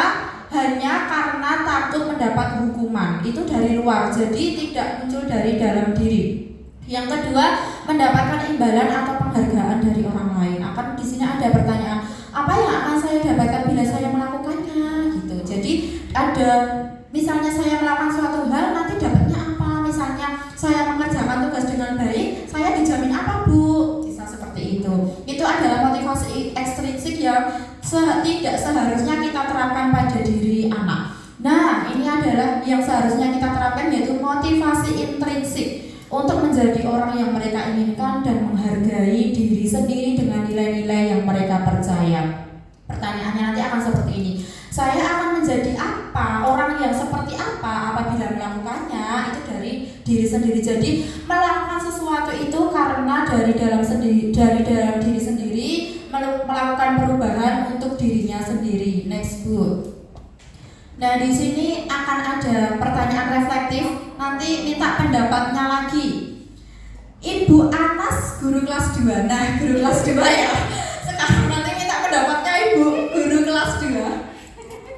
hanya karena takut mendapat hukuman, itu dari luar, jadi tidak muncul dari dalam diri. Yang kedua, mendapatkan imbalan atau penghargaan dari orang lain. Akan di sini ada pertanyaan, apa yang akan saya dapatkan bila saya melakukannya? Gitu. Jadi ada, misalnya saya melakukan suatu hal, nanti dapatnya apa? Misalnya saya mengerjakan tugas dengan baik, saya dijamin apa, Bu? Bisa seperti itu. Itu adalah motivasi ekstrinsik yang tidak seharusnya kita terapkan pada diri anak. Nah, ini adalah yang seharusnya kita terapkan, yaitu motivasi intrinsik untuk menjadi orang yang mereka inginkan dan menghargai diri sendiri dengan nilai-nilai yang mereka percaya. Pertanyaannya nanti akan seperti ini, saya akan menjadi apa, orang yang seperti apa apabila melakukannya? Itu dari diri sendiri. Jadi melakukan sesuatu itu karena dari dalam diri sendiri, melakukan perubahan untuk dirinya sendiri. Next, Bu. Nah, di sini akan ada pertanyaan reflektif. Nanti minta pendapatnya lagi. Ibu Anas, guru kelas 2. Nah, guru kelas 2 ya. Sekarang nanti minta pendapatnya Ibu guru kelas 2.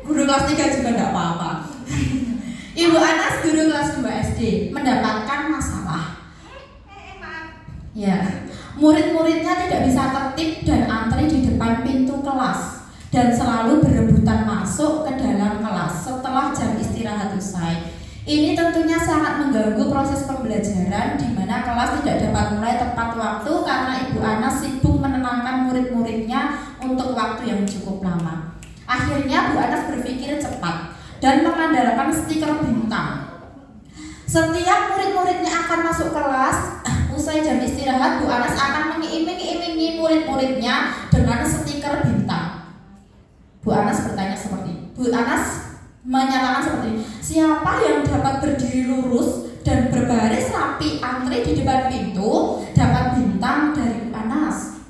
Guru kelas 3 juga enggak apa-apa. Ibu Anas, guru kelas 2 SD, mendapatkan masalah. Ya, murid-muridnya tidak bisa tertib dan antri di depan pintu kelas dan selalu berebutan masuk ke dalam kelas setelah jam istirahat usai. Ini tentunya sangat mengganggu proses pembelajaran, di mana kelas tidak dapat mulai tepat waktu karena Ibu Anas sibuk menenangkan murid-muridnya untuk waktu yang cukup lama. Akhirnya Bu Anas berpikir cepat dan mengandalkan stiker bintang. Setiap murid-muridnya akan masuk kelas, usai jam istirahat, Bu Anas akan mengiming-imingi murid-muridnya dengan stiker bintang. Bu Anas bertanya seperti ini. Bu Anas menyatakan seperti ini, siapa yang dapat berdiri lurus dan berbaris rapi antri di depan pintu dapat bintang dari Bu Anas.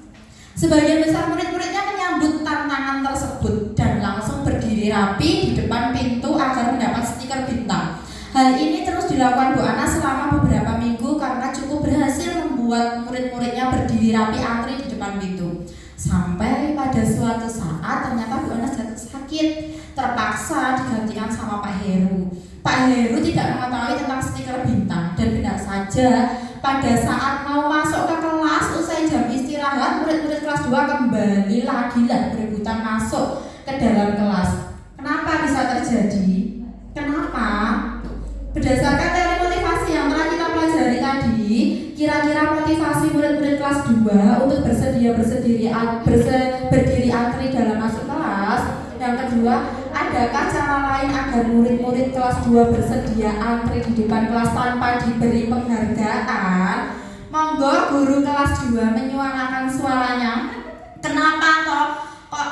Sebagian besar murid-muridnya menyambut tantangan tersebut dan langsung berdiri rapi di depan pintu agar mendapat stiker bintang. Hal ini terus dilakukan Bu Anas selama beberapa minggu karena cukup berhasil membuat murid-muridnya berdiri rapi antri di depan pintu. Sampai pada suatu saat ternyata Bu Anas jatuh sakit, terpaksa digantikan sama Pak Heru. Pak Heru tidak mengetahui tentang stiker bintang dan benar saja pada saat mau masuk ke kelas usai jam istirahat, murid-murid kelas 2 kembali lagi berebutan masuk ke dalam kelas. Kenapa bisa terjadi? Kenapa? Berdasarkan teori motivasi yang telah kita pelajari tadi, kira-kira motivasi murid-murid kelas 2 untuk berdiri antri dalam masuk kelas. Yang kedua, adakah cara lain agar murid-murid kelas 2 bersedia antri di depan kelas tanpa diberi penghargaan? Monggo guru kelas 2 menyuarakan suaranya. Kenapa toh kok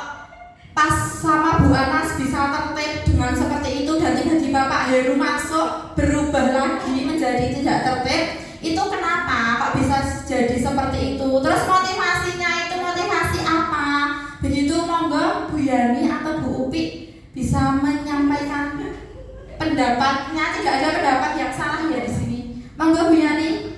pas sama Bu Anas bisa tertib dengan seperti itu dan tiba-tiba Pak Heru masuk berubah lagi menjadi tidak tertib? Itu kenapa kok bisa jadi seperti itu? Terus motivasinya itu motivasi apa? Begitu, monggo Bu Yani atau Bu Upi bisa menyampaikan pendapatnya. Tidak ada pendapat yang salah ya di sini. Monggo Bu Yani.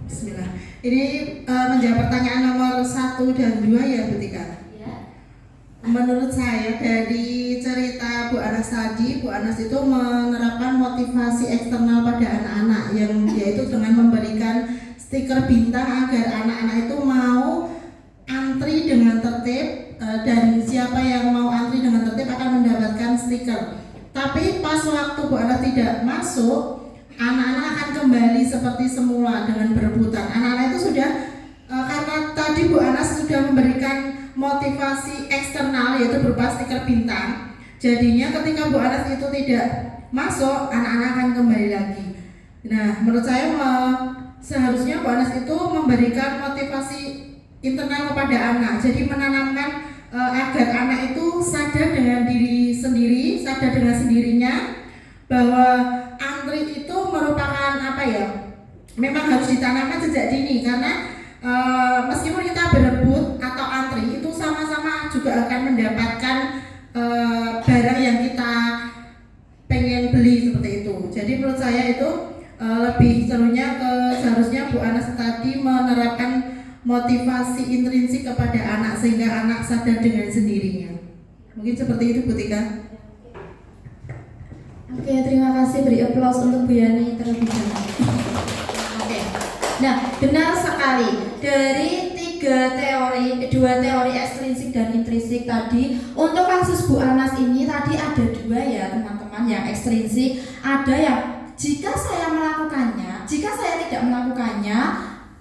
Bismillah. Ini menjawab pertanyaan nomor 1 dan 2 ya Bu Tika? Menurut saya dari cerita Bu Anas tadi, Bu Anas itu menerapkan motivasi eksternal pada anak-anak, yang yaitu dengan memberikan stiker bintang agar anak-anak itu mau antri dengan tertib tertib dan siapa yang mau antri dengan tertib akan mendapatkan stiker. Tapi pas waktu Bu Anas tidak masuk, anak-anak akan kembali seperti semula dengan berebutan. Anak-anak itu sudah karena tadi Bu Anas sudah memberikan motivasi eksternal yaitu berupa stiker bintang. Jadinya ketika Bu Anas itu tidak masuk, anak-anak akan kembali lagi. Nah, menurut saya seharusnya Bu Anas itu memberikan motivasi internal kepada anak. Jadi menanamkan agar anak itu sadar dengan diri sendiri, sadar dengan sendirinya bahwa antri itu merupakan memang harus ditanamkan sejak dini, karena meskipun kita berebut atau antri itu sama-sama juga akan mendapatkan barang yang kita pengen beli seperti itu. Jadi menurut saya itu lebih serunya seharusnya Bu Anas tadi menerapkan motivasi intrinsik kepada anak sehingga anak sadar dengan sendirinya. Mungkin seperti itu Bu Tika. Oke, terima kasih, beri aplaus untuk Bu Yani terlebih dahulu. Oke. Nah, benar sekali. Dari dua teori ekstrinsik dan intrinsik tadi, untuk kasus Bu Anas ini tadi ada dua ya teman-teman, yang ekstrinsik, ada yang jika saya melakukannya, jika saya tidak melakukannya,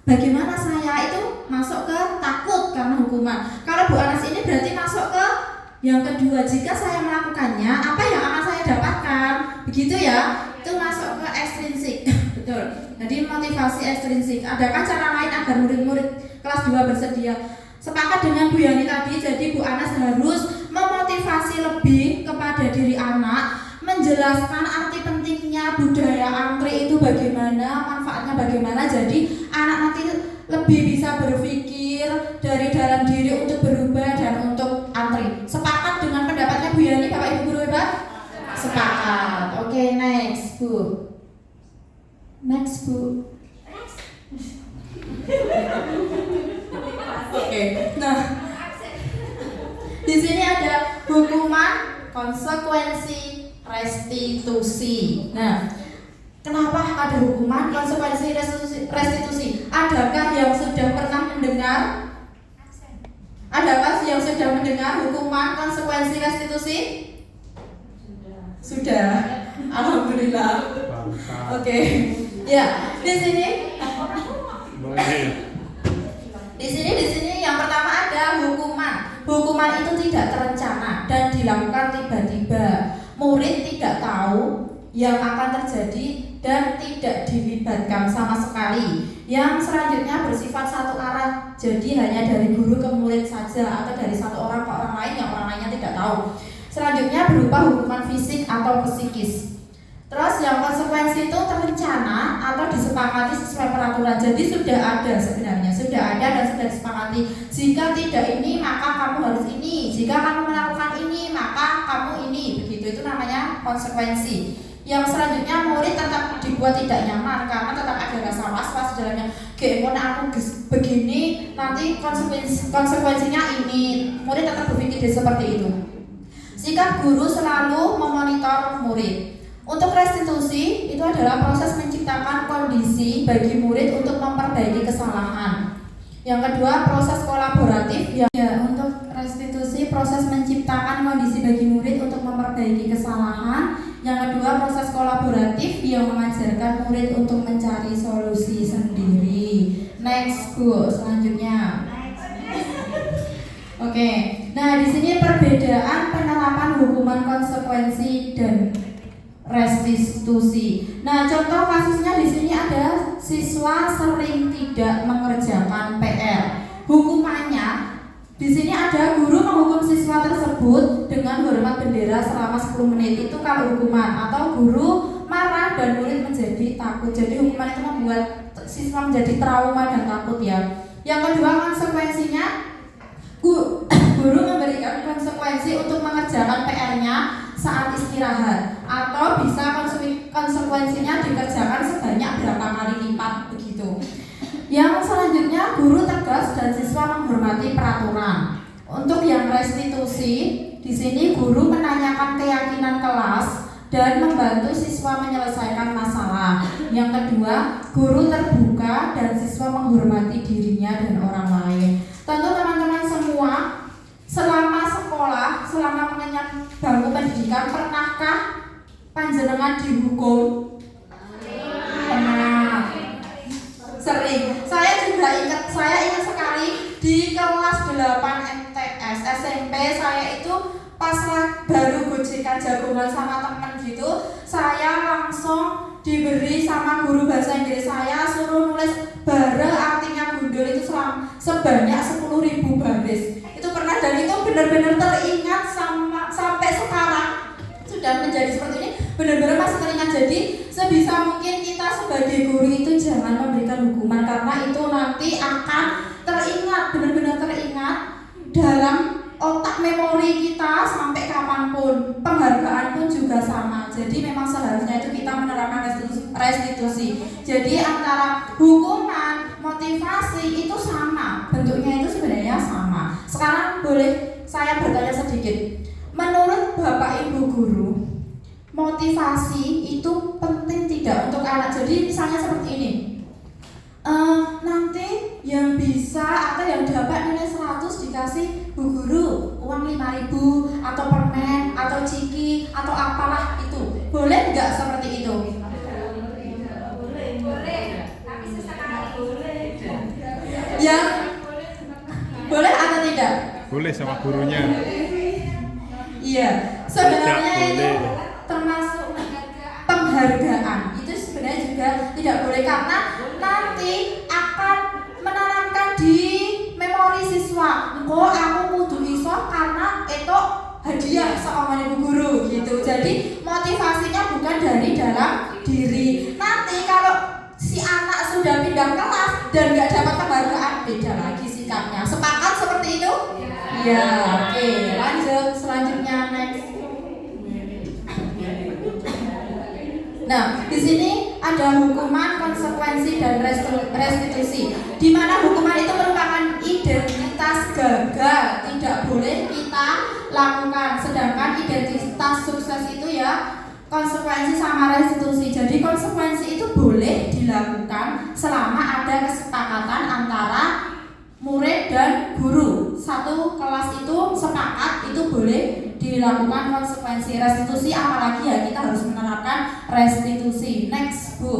bagaimana saya itu masuk ke takut karena hukuman. Kalau Bu Anas ini berarti masuk ke yang kedua, jika saya melakukannya, apa yang akan saya dapatkan? Begitu ya, itu masuk ke ekstrinsik. Betul. Jadi motivasi ekstrinsik. Adakah cara lain agar murid-murid kelas 2 bersedia? Sepakat dengan Bu Yani tadi, jadi Bu Anas harus memotivasi lebih kepada diri anak, menjelaskan arti pentingnya budaya antri itu bagaimana, manfaatnya bagaimana. Jadi anak nanti lebih bisa berpikir dari dalam diri untuk berubah dan untuk antri. Sepakat dengan pendapatnya Bu Yani, Bapak Ibu guru hebat? Sepakat. Oke, next Bu. Next Bu. Oke. Nah, di sini ada hukuman, konsekuensi, restitusi. Nah, kenapa ada hukuman, konsekuensi, restitusi? Adakah yang sudah pernah mendengar? Adakah yang sudah mendengar hukuman, konsekuensi, restitusi? Sudah. Alhamdulillah. Oke. Ya, di sini yang pertama ada hukuman. Hukuman itu tidak terencana dan dilakukan tiba-tiba. Murid tidak tahu yang akan terjadi dan tidak dilibatkan sama sekali. Yang selanjutnya bersifat satu arah, jadi hanya dari guru ke murid saja atau dari satu orang ke orang lain yang orang lainnya tidak tahu. Selanjutnya berupa hukuman fisik atau psikis. Terus yang konsekuensi itu terencana atau disepakati sesuai peraturan. Jadi sudah ada sebenarnya, sudah ada dan sudah disepakati. Jika tidak ini maka kamu harus ini. Jika kamu melakukan ini maka kamu ini. Begitu, itu namanya konsekuensi. Yang selanjutnya murid tetap dibuat tidak nyaman karena tetap ada rasa was-was di dalamnya. Gimana aku begini nanti konsekuensinya ini. Murid tetap berpikir seperti itu. Sikap guru selalu memonitor murid. Untuk restitusi itu adalah proses menciptakan kondisi bagi murid untuk memperbaiki kesalahan. Yang kedua, proses kolaboratif. Ya, untuk restitusi proses menciptakan kondisi bagi murid untuk memperbaiki kesalahan. Yang kedua, proses kolaboratif yang mengajarkan murid untuk mencari solusi sendiri. Next Bu, selanjutnya. Oke. Nah, di sini perbedaan penerapan hukuman konsekuensi dan restitusi. Nah, contoh kasusnya di sini ada siswa sering tidak mengerjakan PR. Hukumannya di sini ada guru menghukum siswa tersebut dengan hormat bendera selama 10 menit. Itu kalau hukuman. Atau guru marah dan murid menjadi takut. Jadi hukuman itu membuat siswa menjadi trauma dan takut ya. Yang kedua, konsekuensinya guru memberikan konsekuensi untuk mengerjakan PR-nya saat istirahat, atau bisa konsekuensinya dikerjakan sebanyak berapa kali lipat begitu. Yang selanjutnya, guru tegas dan siswa menghormati peraturan. Untuk yang restitusi, di sini guru menanyakan keyakinan kelas dan membantu siswa menyelesaikan masalah. Yang kedua, guru terbuka dan siswa menghormati dirinya dan orang lain. Tentu teman-teman semua selama sekolah, selama mengenyam bangku pendidikan, pernahkah panjenengan dihukum? Pernah. Sering. Saya juga ingat sekali di kelas 8 MTS SMP saya itu pas baru gojekan jagongan sama temen gitu, saya langsung diberi sama guru bahasa Inggris saya suruh nulis bare artinya gundul itu sebanyak 10.000 baris. Itu pernah, dan itu benar-benar teringat sampai sekarang sudah menjadi seperti ini, benar-benar masih teringat. Jadi sebisa mungkin kita sebagai guru itu jangan memberikan hukuman, karena itu nanti akan teringat, benar-benar teringat dalam otak memori kita sampai kapanpun. Penghargaan pun juga sama. Jadi memang seharusnya itu kita menerapkan restitusi. Jadi antara hukuman, motivasi itu sama, bentuknya itu sebenarnya sama. Sekarang boleh saya bertanya sedikit. Menurut Bapak Ibu guru, motivasi itu penting tidak untuk anak? Jadi misalnya seperti ini. Nanti yang bisa atau yang dapat nilai 100 dikasih Bu Guru uang 5.000 atau permen atau ciki atau apalah itu. Boleh nggak seperti itu? Boleh, tapi sesekali boleh. Ya, boleh atau tidak? Boleh sama gurunya. Iya, sebenarnya Tidak itu boleh. termasuk penghargaan. Itu sebenarnya juga tidak boleh, karena nanti akan menanamkan di memori siswa. Oh, aku kudu iso karena itu hadiah seorang ibu guru gitu. Jadi motivasinya bukan dari dalam diri. Nanti kalau si anak sudah pindah kelas dan nggak dapat penghargaan, beda lagi sikapnya. Sepakat seperti itu? Ya, oke. Lanjut, selanjutnya next. Nah, di sini ada hukuman, konsekuensi, dan restitusi. Di mana hukuman itu merupakan identitas gagal, tidak boleh kita lakukan. Sedangkan identitas sukses itu ya konsekuensi sama restitusi. Jadi konsekuensi itu boleh dilakukan selama ada kesepakatan antara murid dan guru. Satu kelas itu sepakat, itu boleh dilakukan konsekuensi. Restitusi apalagi ya, kita harus menerapkan restitusi. Next, Bu.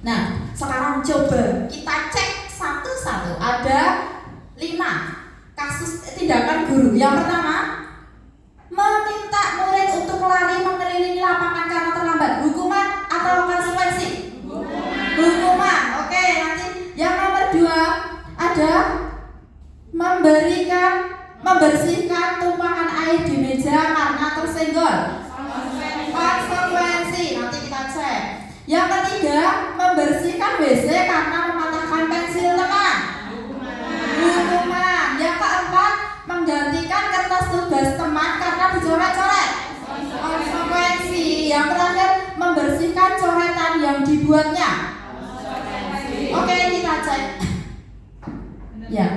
Nah, sekarang coba kita cek satu-satu. Ada 5 kasus tindakan guru. Yang pertama, meminta murid untuk lari mengelilingi lapangan karena terlambat. Hukuman atau konsekuensi? Hukuman. Oke, nanti yang nomor 2 ada membersihkan tumpahan air di meja karena tersenggol. Konsekuensi. Nanti kita cek. Yang ketiga, membersihkan WC karena mematahkan pensil teman. Hukuman. Yang keempat, menggantikan kertas tugas teman karena dicoret-coret. Konsekuensi. Yang terakhir, membersihkan coretan yang dibuatnya. Oke, kita cek. Ya.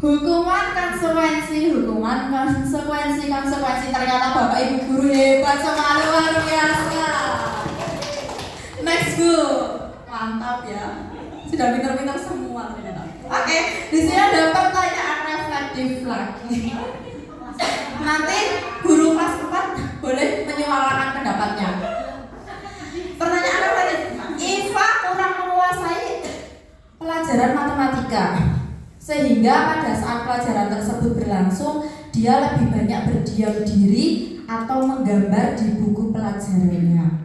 Hukuman, konsekuensi, ternyata Bapak Ibu guru hebat sekali, luar biasa. Next, Bu. Mantap ya. Sudah pintar-pintar semua ternyata. Oke, di sini ada pertanyaan reflektif lagi. Nanti guru kelas 4 boleh menyuarakan pendapatnya. Pertanyaan reflektif. Iva kurang menguasai pelajaran matematika, sehingga pada saat pelajaran tersebut berlangsung dia lebih banyak berdiam diri atau menggambar di buku pelajarannya.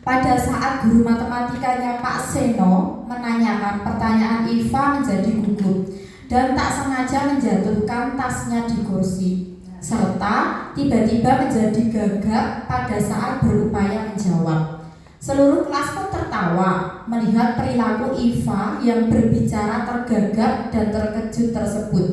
Pada saat guru matematikanya Pak Seno menanyakan, pertanyaan Iva menjadi gugup dan tak sengaja menjatuhkan tasnya di kursi, serta tiba-tiba menjadi gagap pada saat berupaya menjawab. Seluruh kelas pun tertawa melihat perilaku Iva yang berbicara tergagap dan terkejut tersebut.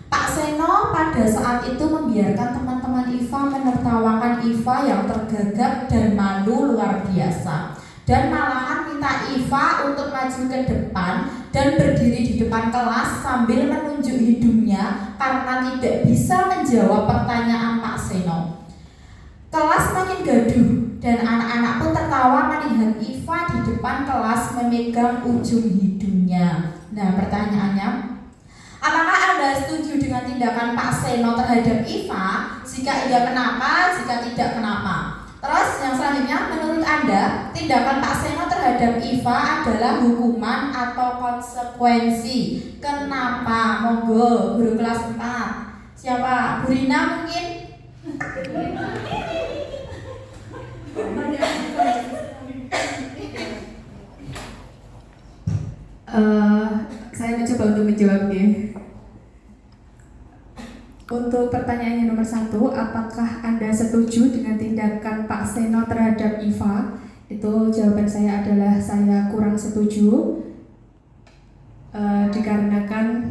Pak Seno pada saat itu membiarkan teman-teman Iva menertawakan Iva yang tergagap dan malu luar biasa, dan malahan minta Iva untuk maju ke depan dan berdiri di depan kelas sambil menunjuk hidungnya karena tidak bisa menjawab pertanyaan Pak Seno. Kelas makin gaduh dan anak-anak pun tertawa melihat Iva di depan kelas memegang ujung hidungnya. Nah, pertanyaannya, tindakan Pak Seno terhadap Iva? Jika iya kenapa, jika tidak kenapa? Terus yang selanjutnya, menurut Anda tindakan Pak Seno terhadap Iva adalah hukuman atau konsekuensi? Kenapa? Monggo guru kelas 4. Siapa? Bu Rina mungkin? Saya mencoba untuk menjawabnya. Untuk pertanyaan yang nomor 1, apakah Anda setuju dengan tindakan Pak Seno terhadap Iva? Itu jawaban saya adalah saya kurang setuju. Dikarenakan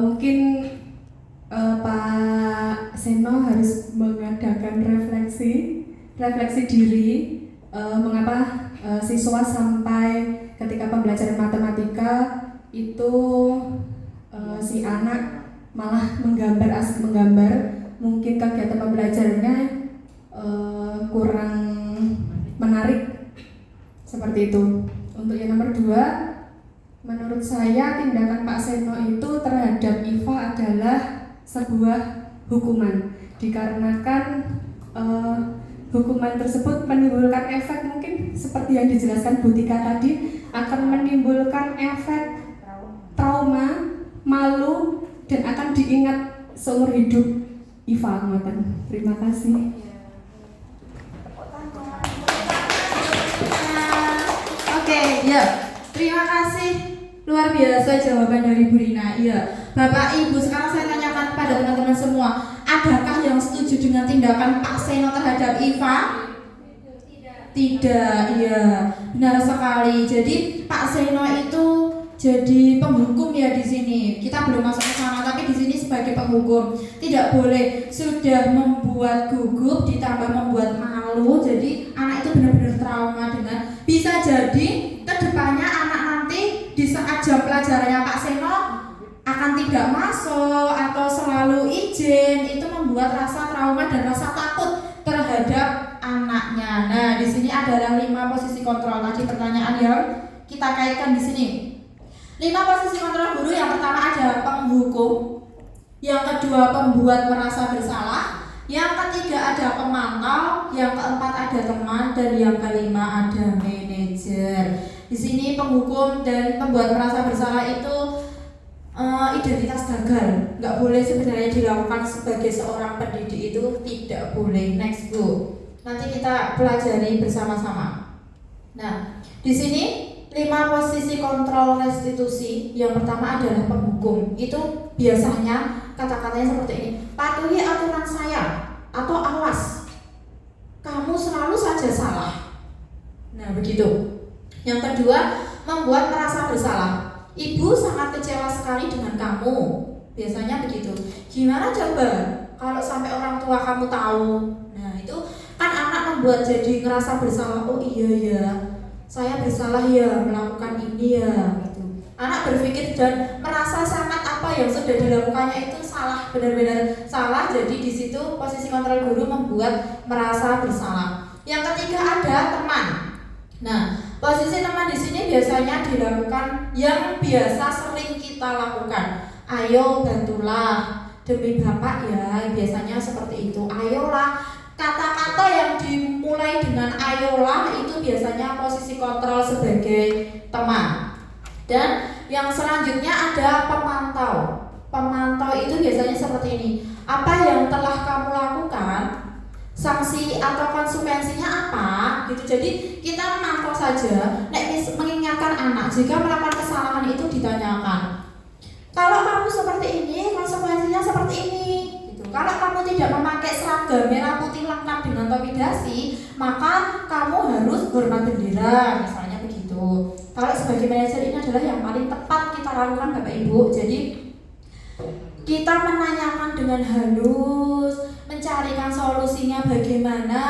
mungkin Pak Seno harus mengadakan refleksi diri, mengapa siswa sampai ketika pembelajaran matematika itu si anak malah asik menggambar, mungkin kegiatan pembelajarannya kurang menarik seperti itu. Untuk yang nomor 2, menurut saya tindakan Pak Seno itu terhadap Iva adalah sebuah hukuman, dikarenakan hukuman tersebut menimbulkan efek, mungkin seperti yang dijelaskan Bu Tika tadi, akan menimbulkan efek trauma, malu, dan akan diingat seumur hidup Iva. Terima kasih. Oke, ya. Terima kasih. Luar biasa jawaban dari Bu Rina. Iya. Bapak Ibu, sekarang saya tanyakan pada teman-teman semua, adakah yang setuju dengan tindakan Pak Seno terhadap Iva? Tidak, iya. Benar sekali. Jadi Pak Seno itu jadi penghukum ya di sini. Kita belum masuk ke sana, tapi di sini sebagai penghukum. Tidak boleh sudah membuat gugup ditambah membuat malu. Jadi anak itu benar-benar trauma dengan bisa jadi kedepannya anak nanti di saat jam pelajarannya Pak Seno akan tidak masuk atau selalu izin. Itu membuat rasa trauma dan rasa takut terhadap anaknya. Nah, di sini adalah 5 posisi kontrol. Tadi pertanyaan yang kita kaitkan di sini. 5 posisi kontrol guru. Yang pertama ada penghukum, yang kedua pembuat merasa bersalah, yang ketiga ada pemantau, yang keempat ada teman, dan yang kelima ada manajer. Di sini penghukum dan pembuat merasa bersalah itu identitas gagal, nggak boleh sebenarnya dilakukan sebagai seorang pendidik, itu tidak boleh. Next Bu, nanti kita pelajari bersama-sama. Nah, di sini 5 posisi kontrol restitusi. Yang pertama adalah penghukum. Itu biasanya kata-katanya seperti ini: patuhi aturan saya, atau awas, kamu selalu saja salah. Nah, begitu. Yang kedua, membuat merasa bersalah. Ibu sangat kecewa sekali dengan kamu. Biasanya begitu. Gimana coba kalau sampai orang tua kamu tahu? Nah, itu kan anak membuat jadi ngerasa bersalah. Oh iya ya, saya bersalah ya melakukan ini ya, gitu. Anak berpikir dan merasa sangat apa yang sudah dilakukannya itu salah, benar-benar salah. Jadi di situ posisi kontrol guru membuat merasa bersalah. Yang ketiga ada teman. Nah, posisi teman di sini biasanya dilakukan yang biasa sering kita lakukan. Ayo bantulah demi Bapak ya, biasanya seperti itu. Ayolah. Kata-kata yang dimulai dengan ayolah itu biasanya posisi kontrol sebagai teman. Dan yang selanjutnya ada pemantau. Pemantau itu biasanya seperti ini: apa yang telah kamu lakukan, sanksi atau konsekuensinya apa, gitu. Jadi kita memantau saja, mengingatkan anak jika melakukan kesalahan itu ditanyakan, kalau kamu seperti ini, konsekuensinya seperti ini. Kalau kamu tidak memakai seragam merah putih lengkap dengan topi dasi, maka kamu harus hormat bendera, misalnya begitu. Kalau sebagai manajer ini adalah yang paling tepat kita lakukan Bapak Ibu. Jadi kita menanyakan dengan halus, mencarikan solusinya bagaimana,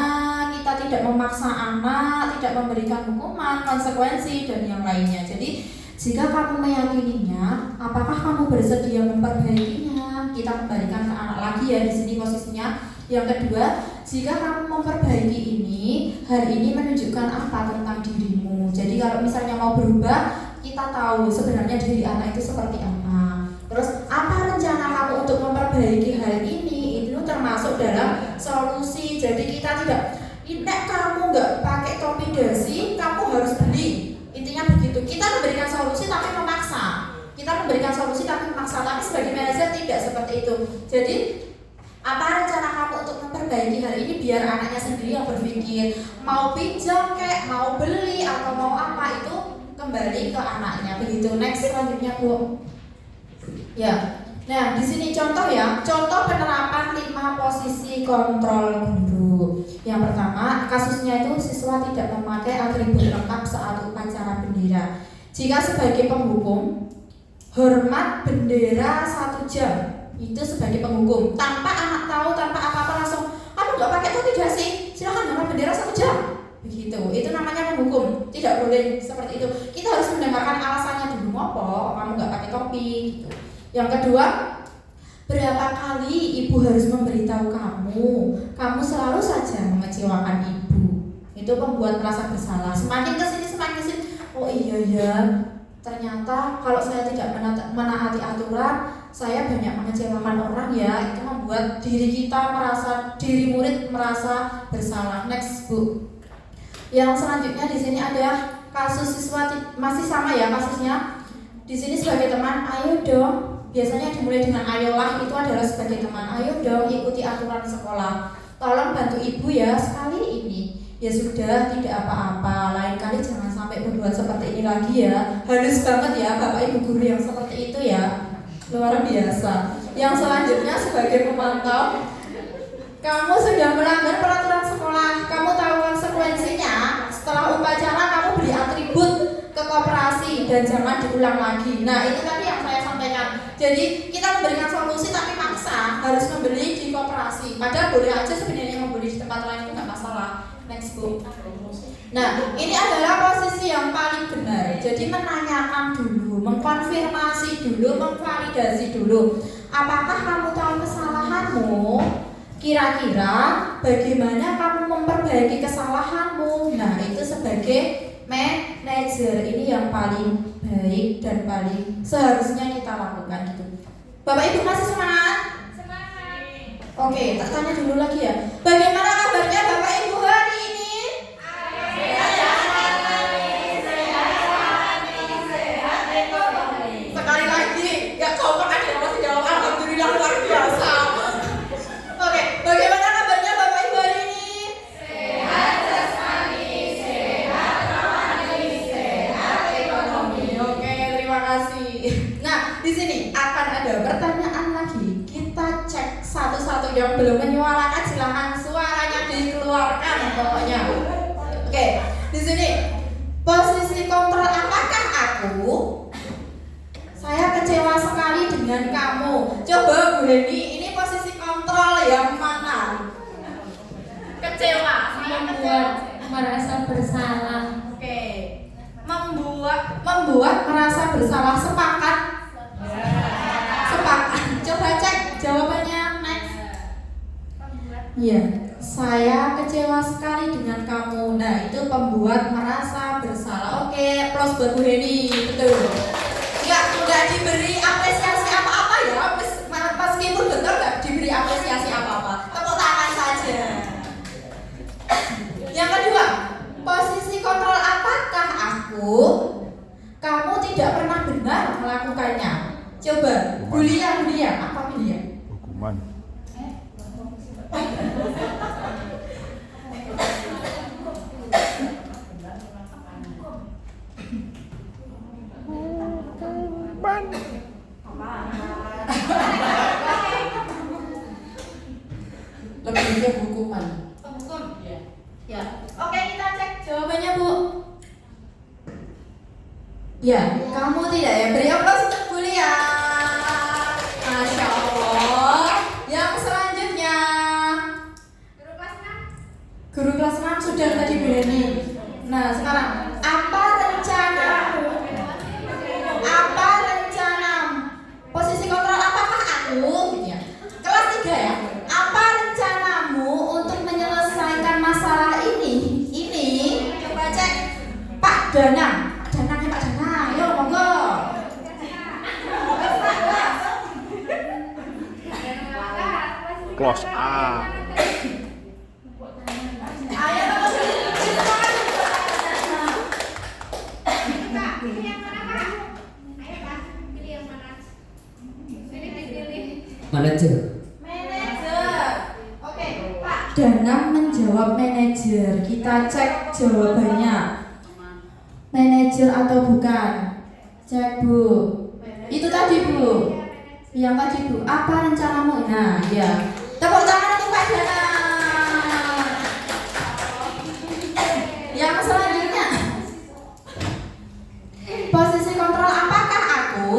kita tidak memaksa anak, tidak memberikan hukuman, konsekuensi, dan yang lainnya. Jadi jika kamu meyakininya, apakah kamu bersedia memperbaikinya? Kita kembalikan ke anak lagi ya di sini posisinya. Yang kedua, jika kamu memperbaiki ini, hal ini menunjukkan apa tentang dirimu. Jadi kalau misalnya mau berubah, kita tahu sebenarnya diri anak itu seperti apa. Terus apa rencana kamu untuk memperbaiki hal ini? Itu termasuk dalam solusi. Jadi kita tidak, nek kamu nggak pakai topi dasi, kamu harus beli. Intinya begitu. Kita memberikan solusi tapi memaksa. Kita memberikan solusi tapi memaksa. Tapi sebagai manajer tidak seperti itu. Jadi apa rencana kamu untuk memperbaiki hal ini biar anaknya sendiri yang berpikir mau pinjam kayak mau beli atau mau apa itu kembali ke anaknya begitu. Next selanjutnya Bu. Ya. Nah, di sini contoh ya, contoh penerapan 5 posisi kontrol guru. Yang pertama, kasusnya itu siswa tidak memakai atribut lengkap saat upacara bendera. Jika sebagai penghukum, hormat bendera 1 jam. Itu sebagai penghukum. Tanpa anak tahu, tanpa apa-apa langsung, kamu nggak pakai topi dasi, silakan hormat bendera 1 jam. Begitu. Itu namanya menghukum. Tidak boleh seperti itu. Kita harus mendengarkan alasannya dulu, ngopo kamu nggak pakai topi. Gitu. Yang kedua, berapa kali ibu harus memberitahu kamu selalu saja mengecewakan ibu. Itu membuat merasa bersalah. Semakin kesini, oh iya ya, ternyata kalau saya tidak menaati aturan, saya banyak mengecewakan orang ya. Itu membuat diri murid merasa bersalah. Next Bu. Yang selanjutnya di sini ada kasus siswa masih sama ya kasusnya. Di sini sebagai teman, ayo dong. Biasanya dimulai dengan ayolah, itu adalah sebagai teman. Ayo dong ikuti aturan sekolah. Tolong bantu ibu ya sekali ini. Ya sudah, tidak apa-apa. Lain kali jangan sampai berbuat seperti ini lagi ya. Halus banget ya Bapak Ibu guru yang seperti itu ya. Luar biasa. Yang selanjutnya sebagai pemantau, kamu sudah melanggar peraturan sekolah. Kamu tahu konsekuensinya. Setelah upacara kamu beri atribut ke koperasi dan jangan diulang lagi. Nah, itu tadi yang saya sampaikan. Jadi kita memberikan solusi tapi maksa harus membeli di koperasi. Padahal boleh aja sebenarnya membeli di tempat lain, itu nggak masalah. Next Bu. Nah, ini adalah posisi yang paling benar. Jadi menanyakan dulu, mengkonfirmasi dulu, memvalidasi dulu. Apakah kamu tahu kesalahanmu? Kira-kira bagaimana kamu memperbaiki kesalahanmu? Nah, itu sebagai manajer ini yang paling baik dan paling seharusnya kita lakukan gitu. Bapak Ibu masih semangat? Semangat. Oke, tak tanya dulu lagi ya. Bagaimana kabarnya Bapak Ibu hari ini? Sekali lagi, nggak kompak ada yang masih jawab alhamdulillah luar biasa. Oke, bagaimana kabarnya Bapak Ibu hari ini? Sehat jasmani, sehat rohani, sehat ekonomi. Oke, terima kasih. Nah, di sini akan ada pertanyaan lagi. Kita cek satu-satu yang belum menyuarakan, silahkan suaranya dikeluarkan pokoknya. Oke, di sini posisi kontrol apakah aku? Saya kecewa sekali dengan kamu. Coba Bu Heni, ini posisi kontrol yang mana? Kecewa, Membuat merasa bersalah. Oke. Membuat merasa bersalah, sepakat? Sepakat. Coba cek jawabannya next. Iya, saya kecewa sekali dengan kamu. Nah, itu pembuat merasa bersalah. Oke, plus buat Bu Heni, betul. Nggak diberi apresiasi apa-apa ya, meskipun betul nggak diberi apresiasi apa-apa. Tepuk tangan saja. Yang kedua, posisi kontrol apakah aku? Kamu tidak pernah benar melakukannya. Coba, Bulia, apa Bulia? Hukuman. Lebihnya hukuman. Hukum? Ya. Oke, kita cek jawabannya Bu. Ya, kamu tidak ya. Beri aplaus untuk Bulia. Masya Allah. Yang selanjutnya, guru kelas 6 sudah tadi Bu Heni. Nah, sekarang apa rencanamu? Apa rencanamu? Posisi kontrol apakah aku? Gitu ya. Kelas 3 ya. Apa rencanamu untuk menyelesaikan masalah ini? Coba cek Pak Danang. Pak Danang, ayo monggo. close up. Manajer. Danang menjawab manajer. Kita cek jawabannya. Manajer atau bukan? Cek Bu. Itu tadi Bu. Yang tadi Bu. Apa rencanamu? Nah, ya. Tepuk tangan untuk Pak Danang. Yang selanjutnya. Posisi kontrol apakah aku?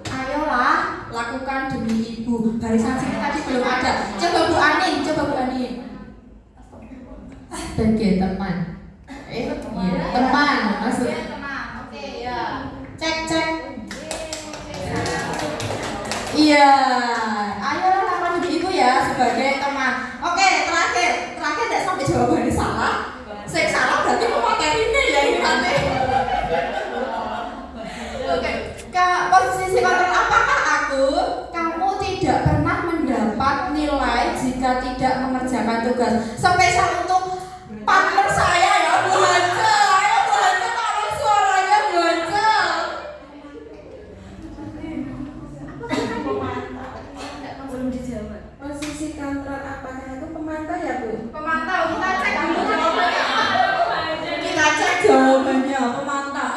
Ayolah, lakukan demi Ibu. Barisan sini tadi belum ada. Coba Bu Ani, coba Bu Ani. Sebagai teman. Teman, maksud. Oke, ya. Cek. Iya. Ayolah lakukan demi Ibu ya sebagai teman. Oke, terakhir tidak sampai jawabannya salah. Saya salah berarti memakai ini ya ini nanti. Oke, posisi kontrol apakah aku? Kamu tidak pernah mendapat nilai jika tidak mengerjakan tugas. Spesial untuk partner saya ya, Bu Hanja. Ayo Bu Hanja, tolong suaranya Bu Hanja. Posisi kontrol apakah itu pemantau ya Bu? Pemantau, kita cek dulu jawabannya. Kita cek jawabannya, pemantau.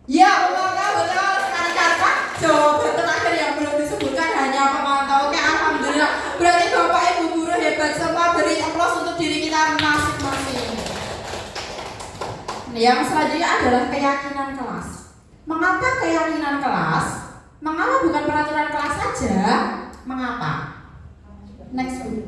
Ya, pemantau betul. Sekarang kakak jawaban terakhir yang belum disebutkan hanya pemantau. Oke, alhamdulillah. Berarti Bapak Ibu guru hebat semua. Beri aplaus untuk diri kita masing-masing. Yang selanjutnya adalah keyakinan kelas. Mengapa keyakinan kelas? Mengapa bukan peraturan kelas saja? Mengapa? Next Bu.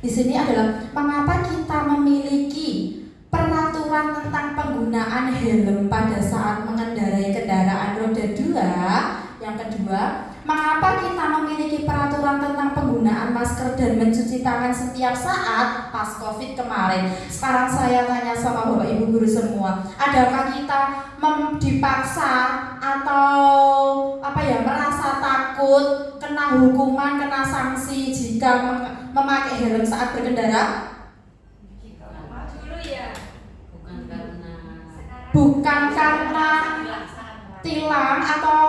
Di sini adalah mengapa kita memiliki peraturan tentang penggunaan helm pada saat mengendarai kendaraan roda 2. Yang kedua, mengapa kita memiliki peraturan tentang penggunaan masker dan mencuci tangan setiap saat pas COVID kemarin. Sekarang saya tanya sama Bapak Ibu guru semua, adakah kita dipaksa atau merasa takut kena hukuman, kena sanksi jika memakai helm saat berkendara? Bukan karena tilang atau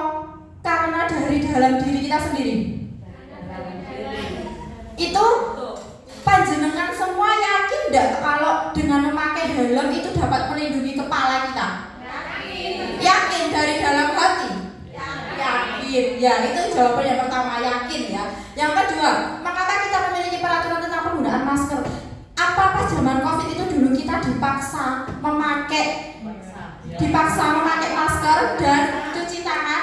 karena dari dalam diri kita sendiri. Itu panjenengan semua yakin enggak kalau dengan memakai helm itu dapat melindungi kepala kita? Yakin dari dalam hati? Yakin. Ya, itu jawaban yang pertama, yakin ya. Yang kedua, mengapa kita memiliki peraturan tentang penggunaan masker? Apa zaman COVID itu dulu kita dipaksa memakai masker dan cuci tangan?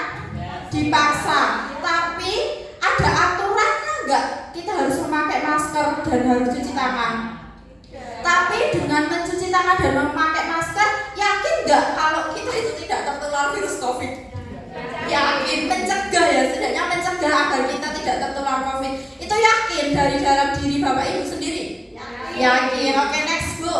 Dipaksa. Tapi ada aturannya enggak? Kita harus memakai masker dan harus cuci tangan. Tapi dengan mencuci tangan dan memakai masker, yakin enggak kalau kita itu tidak tertular virus COVID? Yakin, mencegah ya, setidaknya mencegah agar kita tidak tertular COVID. Itu yakin dari dalam diri Bapak Ibu sendiri? Yakin. Oke, next Bu.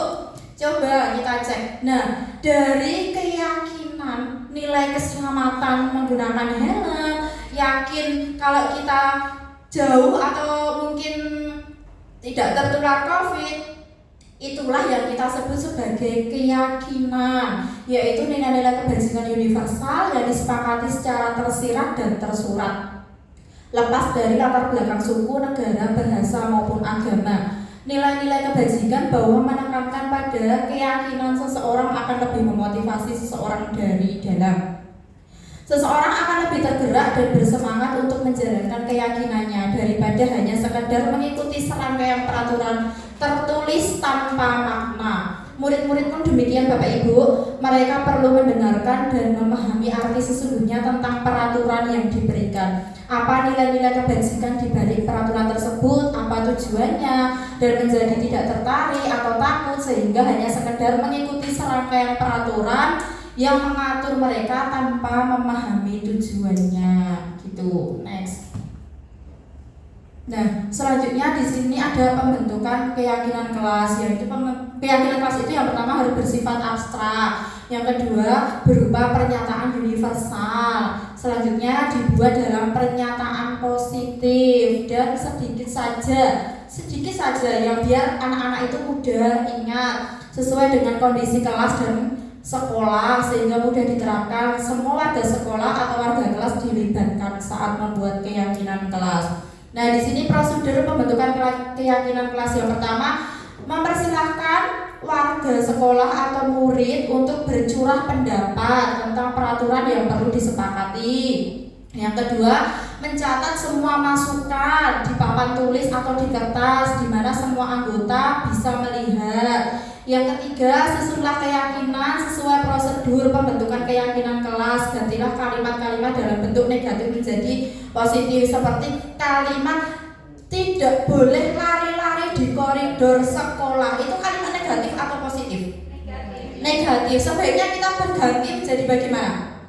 Coba kita cek. Nah, dari keyakinan nilai keselamatan menggunakan helm, yakin kalau kita jauh atau mungkin tidak tertular COVID, itulah yang kita sebut sebagai keyakinan, yaitu nilai-nilai kebajikan universal yang disepakati secara tersirat dan tersurat, lepas dari latar belakang suku, negara, bahasa maupun agama. Nilai-nilai kebajikan bahwa menekankan pada keyakinan seseorang akan lebih memotivasi seseorang dari dalam. Seseorang akan lebih tergerak dan bersemangat untuk menjalankan keyakinannya daripada hanya sekadar mengikuti serangkaian peraturan tertulis tanpa makna. Murid-murid pun demikian Bapak Ibu, mereka perlu mendengarkan dan memahami arti sesungguhnya tentang peraturan yang diberikan. Apa nilai-nilai kebajikan di balik peraturan tersebut, apa tujuannya, dan menjadi tidak tertarik atau takut sehingga hanya sekedar mengikuti serangkaian peraturan yang mengatur mereka tanpa memahami tujuannya. Gitu. Next. Nah, selanjutnya di sini ada pembentukan keyakinan kelas, yaitu keyakinan kelas itu yang pertama harus bersifat abstrak, yang kedua berupa pernyataan universal, Selanjutnya dibuat dalam pernyataan positif dan sedikit saja yang biar anak-anak itu mudah ingat sesuai dengan kondisi kelas dan sekolah sehingga mudah diterapkan. Semua warga sekolah atau warga kelas dilibatkan saat membuat keyakinan kelas. Nah, di sini prosedur pembentukan keyakinan kelas yang pertama, mempersilahkan warga sekolah atau murid untuk bercurah pendapat tentang peraturan yang perlu disepakati. Yang kedua, mencatat semua masukan di papan tulis atau di kertas di mana semua anggota bisa melihat. Yang ketiga, susunlah keyakinan sesuai prosedur pembentukan keyakinan kelas. Gantilah kalimat-kalimat dalam bentuk negatif menjadi positif, seperti kalimat tidak boleh lari-lari di koridor sekolah. Itu kalimat negatif atau positif? Negatif. Sebaiknya kita berganti menjadi bagaimana?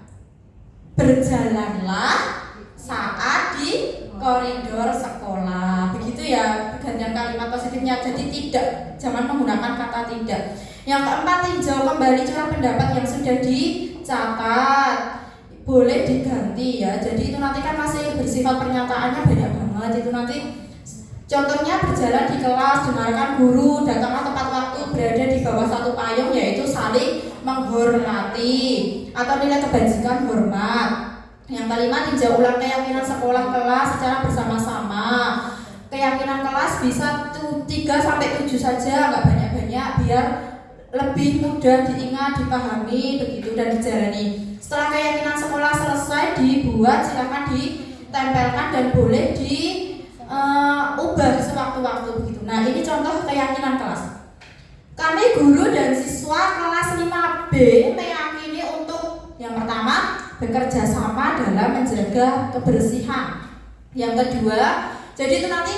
Berjalanlah saat di koridor sekolah. Begitu ya pergantian kalimat positifnya. Jadi tidak, jangan menggunakan kata tidak. Yang keempat, tinjau kembali curah pendapat yang sudah dicatat. Boleh diganti ya. Jadi itu nanti kan masih bersifat pernyataannya banyak banget. Itu nanti contohnya berjalan di kelas, dengarkan guru, datanglah tepat waktu, berada di bawah satu payung, yaitu saling menghormati, atau nilai kebajikan hormat. Yang kelima, tinjau ulang keyakinan sekolah kelas secara bersama-sama. Keyakinan kelas bisa 3-7 saja, nggak banyak-banyak, biar lebih mudah diingat, dipahami, begitu dan dijalani. Setelah keyakinan sekolah selesai dibuat, silakan ditempelkan dan boleh ubah sewaktu-waktu begitu. Nah, ini contoh keyakinan kelas. Kami guru dan siswa kelas 5B meyakini untuk yang pertama, bekerja sama dalam menjaga kebersihan. Yang kedua, jadi itu nanti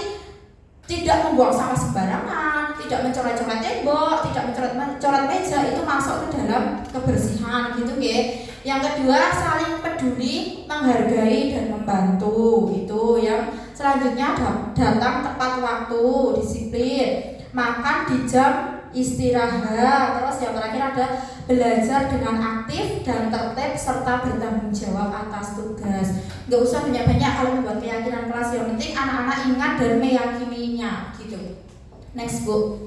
tidak membuang sampah sembarangan, tidak mencoret-coret tembok, tidak mencoret meja, itu masuk ke dalam kebersihan gitu ya. Yang kedua, saling peduli, menghargai dan membantu. Itu yang selanjutnya, datang tepat waktu, disiplin, makan di jam istirahat. Terus yang terakhir ada belajar dengan aktif dan tertib serta bertanggung jawab atas tugas. Gak usah banyak-banyak kalau membuat keyakinan kelas, yang penting anak-anak ingat dan meyakininya gitu. Next Bu.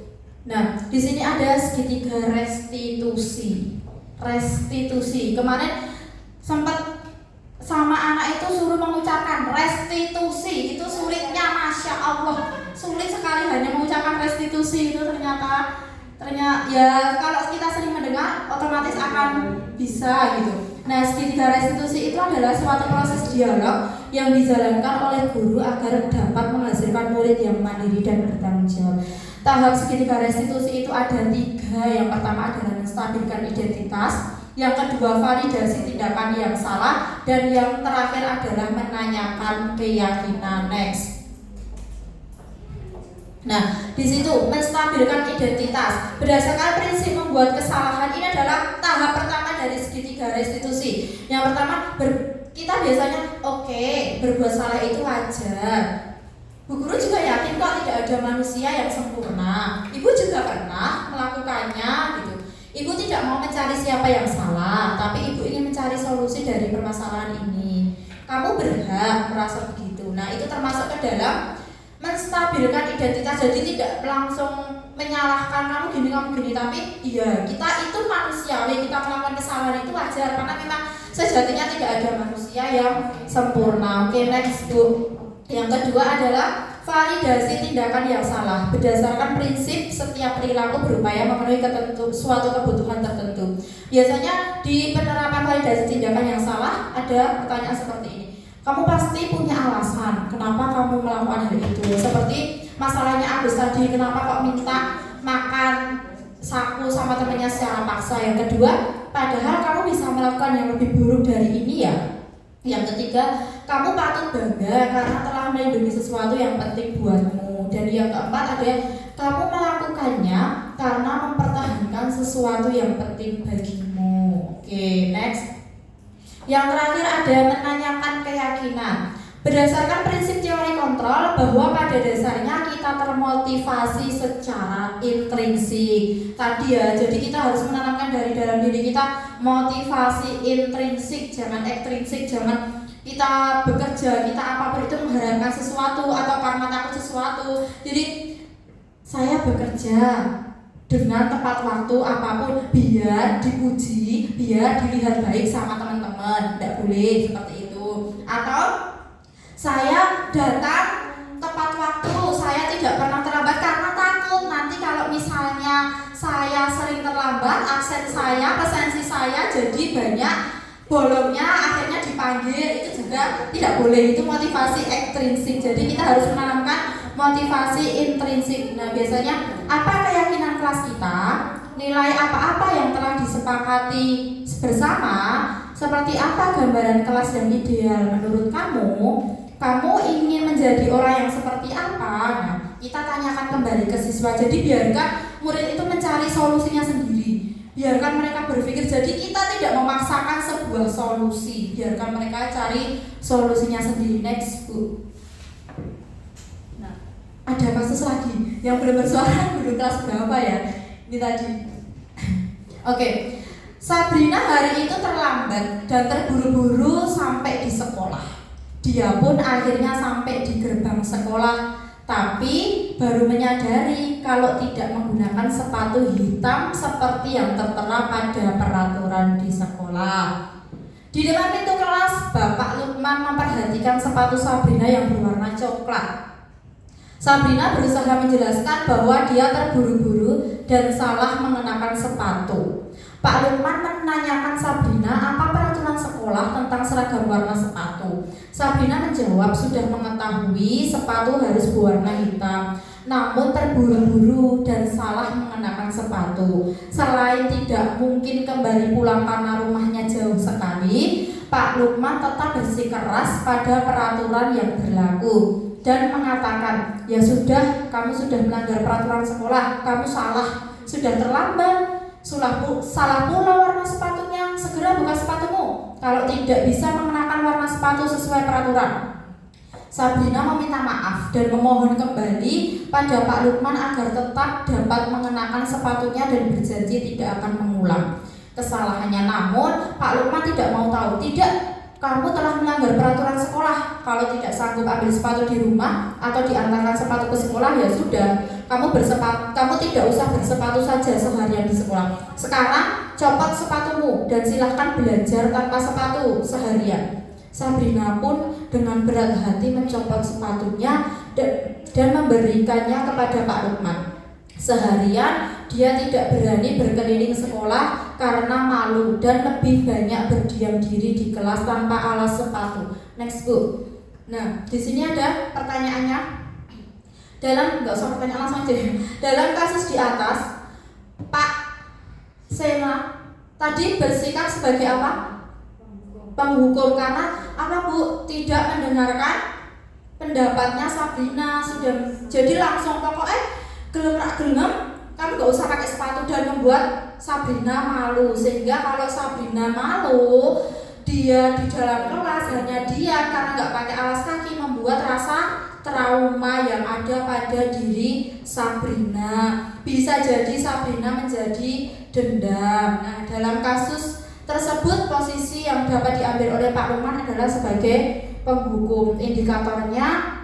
Nah, di sini ada segitiga restitusi. Kemarin sempat sama anak itu suruh mengucapkan restitusi, itu sulitnya, masya Allah, sulit sekali hanya mengucapkan restitusi itu ternyata ya kalau kita sering mendengar otomatis akan bisa gitu. Nah, segitiga restitusi itu adalah suatu proses dialog yang dijalankan oleh guru agar dapat menghasilkan murid yang mandiri dan bertanggung jawab. Tahap segitiga restitusi itu ada 3. Yang pertama adalah menstabilkan identitas, yang kedua validasi tindakan yang salah, dan yang terakhir adalah menanyakan keyakinan. Next. Nah, di situ menstabilkan identitas berdasarkan prinsip membuat kesalahan. Ini adalah tahap pertama dari segitiga restitusi. Yang pertama, kita biasanya berbuat salah itu wajar. Bu guru juga yakin kok tidak ada manusia yang sempurna. Ibu juga pernah melakukannya gitu. Ibu tidak mau mencari siapa yang salah, tapi ibu ingin mencari solusi dari permasalahan ini. Kamu berhak merasa begitu. Nah, itu termasuk ke dalam menstabilkan identitas. Jadi tidak langsung menyalahkan kamu gini, tapi iya, kita itu manusiawi, kita melakukan kesalahan itu wajar karena memang sejatinya tidak ada manusia yang sempurna. Oke, next Bu. Yang kedua adalah validasi tindakan yang salah. Berdasarkan prinsip setiap perilaku berupaya memenuhi suatu kebutuhan tertentu. Biasanya di penerapan validasi tindakan yang salah ada pertanyaan seperti ini. Kamu pasti punya alasan kenapa kamu melakukan hal itu. Seperti masalahnya Agus tadi, kenapa kok minta makan saku sama temannya secara paksa. Yang kedua, padahal kamu bisa melakukan yang lebih buruk dari ini ya. Yang ketiga, kamu patut bangga karena telah melindungi sesuatu yang penting buatmu. Dan yang keempat ada, kamu melakukannya karena mempertahankan sesuatu yang penting bagimu. Oke, next. Yang terakhir ada menanyakan keyakinan. Berdasarkan prinsip teori kontrol bahwa pada dasarnya kita termotivasi secara intrinsik tadi ya, jadi kita harus menanamkan dari dalam diri kita motivasi intrinsik, jangan ekstrinsik, jangan kita bekerja, kita apapun itu mengharapkan sesuatu atau karena takut sesuatu. Jadi saya bekerja dengan tepat waktu apapun biar dipuji, biar dilihat baik sama teman-teman, tidak boleh seperti itu. Atau saya datang tepat waktu, saya tidak pernah terlambat karena takut nanti kalau misalnya saya sering terlambat, absen saya, presensi saya jadi banyak bolongnya, akhirnya dipanggil, itu juga tidak boleh. Itu motivasi ekstrinsik. Jadi kita harus menanamkan motivasi intrinsik. Nah, biasanya apa keyakinan kelas kita, nilai apa-apa yang telah disepakati bersama, seperti apa gambaran kelas yang ideal menurut kamu, kamu ingin menjadi orang yang seperti apa. Nah, kita tanyakan kembali ke siswa. Jadi biarkan murid itu mencari solusinya sendiri, biarkan mereka berpikir. Jadi kita tidak memaksakan sebuah solusi, biarkan mereka cari solusinya sendiri. Next, Bu. Nah, ada kasus lagi yang belum bersuara, guru kelas berapa ya ini tadi. Oke. Sabrina hari itu terlambat dan terburu-buru sampai di sekolah. Dia pun akhirnya sampai di gerbang sekolah, tapi baru menyadari kalau tidak menggunakan sepatu hitam seperti yang tertera pada peraturan di sekolah. Di depan pintu kelas, Bapak Lukman memperhatikan sepatu Sabrina yang berwarna coklat. Sabrina berusaha menjelaskan bahwa dia terburu-buru dan salah mengenakan sepatu. Pak Lukman menanyakan Sabrina apa peraturan sekolah tentang seragam warna sepatu. Sabrina menjawab sudah mengetahui sepatu harus berwarna hitam, namun terburu-buru dan salah mengenakan sepatu. Selain tidak mungkin kembali pulang karena rumahnya jauh sekali, Pak Lukman tetap bersikeras pada peraturan yang berlaku dan mengatakan, ya sudah, kamu sudah melanggar peraturan sekolah, kamu salah, sudah terlambat. Salah pula warna sepatunya, segera buka sepatumu kalau tidak bisa mengenakan warna sepatu sesuai peraturan. Sabrina meminta maaf dan memohon kembali pada Pak Lukman agar tetap dapat mengenakan sepatunya dan berjanji tidak akan mengulang kesalahannya. Namun Pak Lukman tidak mau tahu. Tidak, kamu telah melanggar peraturan sekolah. Kalau tidak sanggup ambil sepatu di rumah atau diantarkan sepatu ke sekolah, ya sudah, kamu tidak usah bersepatu saja seharian di sekolah. Sekarang copot sepatumu dan silahkan belajar tanpa sepatu seharian. Sabrina pun dengan berat hati mencopot sepatunya dan memberikannya kepada Pak Lukman. Seharian dia tidak berani berkeliling sekolah karena malu dan lebih banyak berdiam diri di kelas tanpa alas sepatu. Next, Bu. Nah, di sini ada pertanyaannya. Nggak usah pertanyaan langsung aja. Dalam kasus di atas, Pak Sena tadi bersikap sebagai apa? Penghukum. Karena apa, Bu? Tidak mendengarkan pendapatnya Sabrina. Jadi langsung pokoknya gelem, kamu gak usah pakai sepatu, dan membuat Sabrina malu. Sehingga kalau Sabrina malu, dia di dalam kelas hanya dia karena gak pakai alas kaki, membuat rasa trauma yang ada pada diri Sabrina. Bisa jadi Sabrina menjadi dendam. Nah, dalam kasus tersebut posisi yang dapat diambil oleh Pak Lukman adalah sebagai penghukum. Indikatornya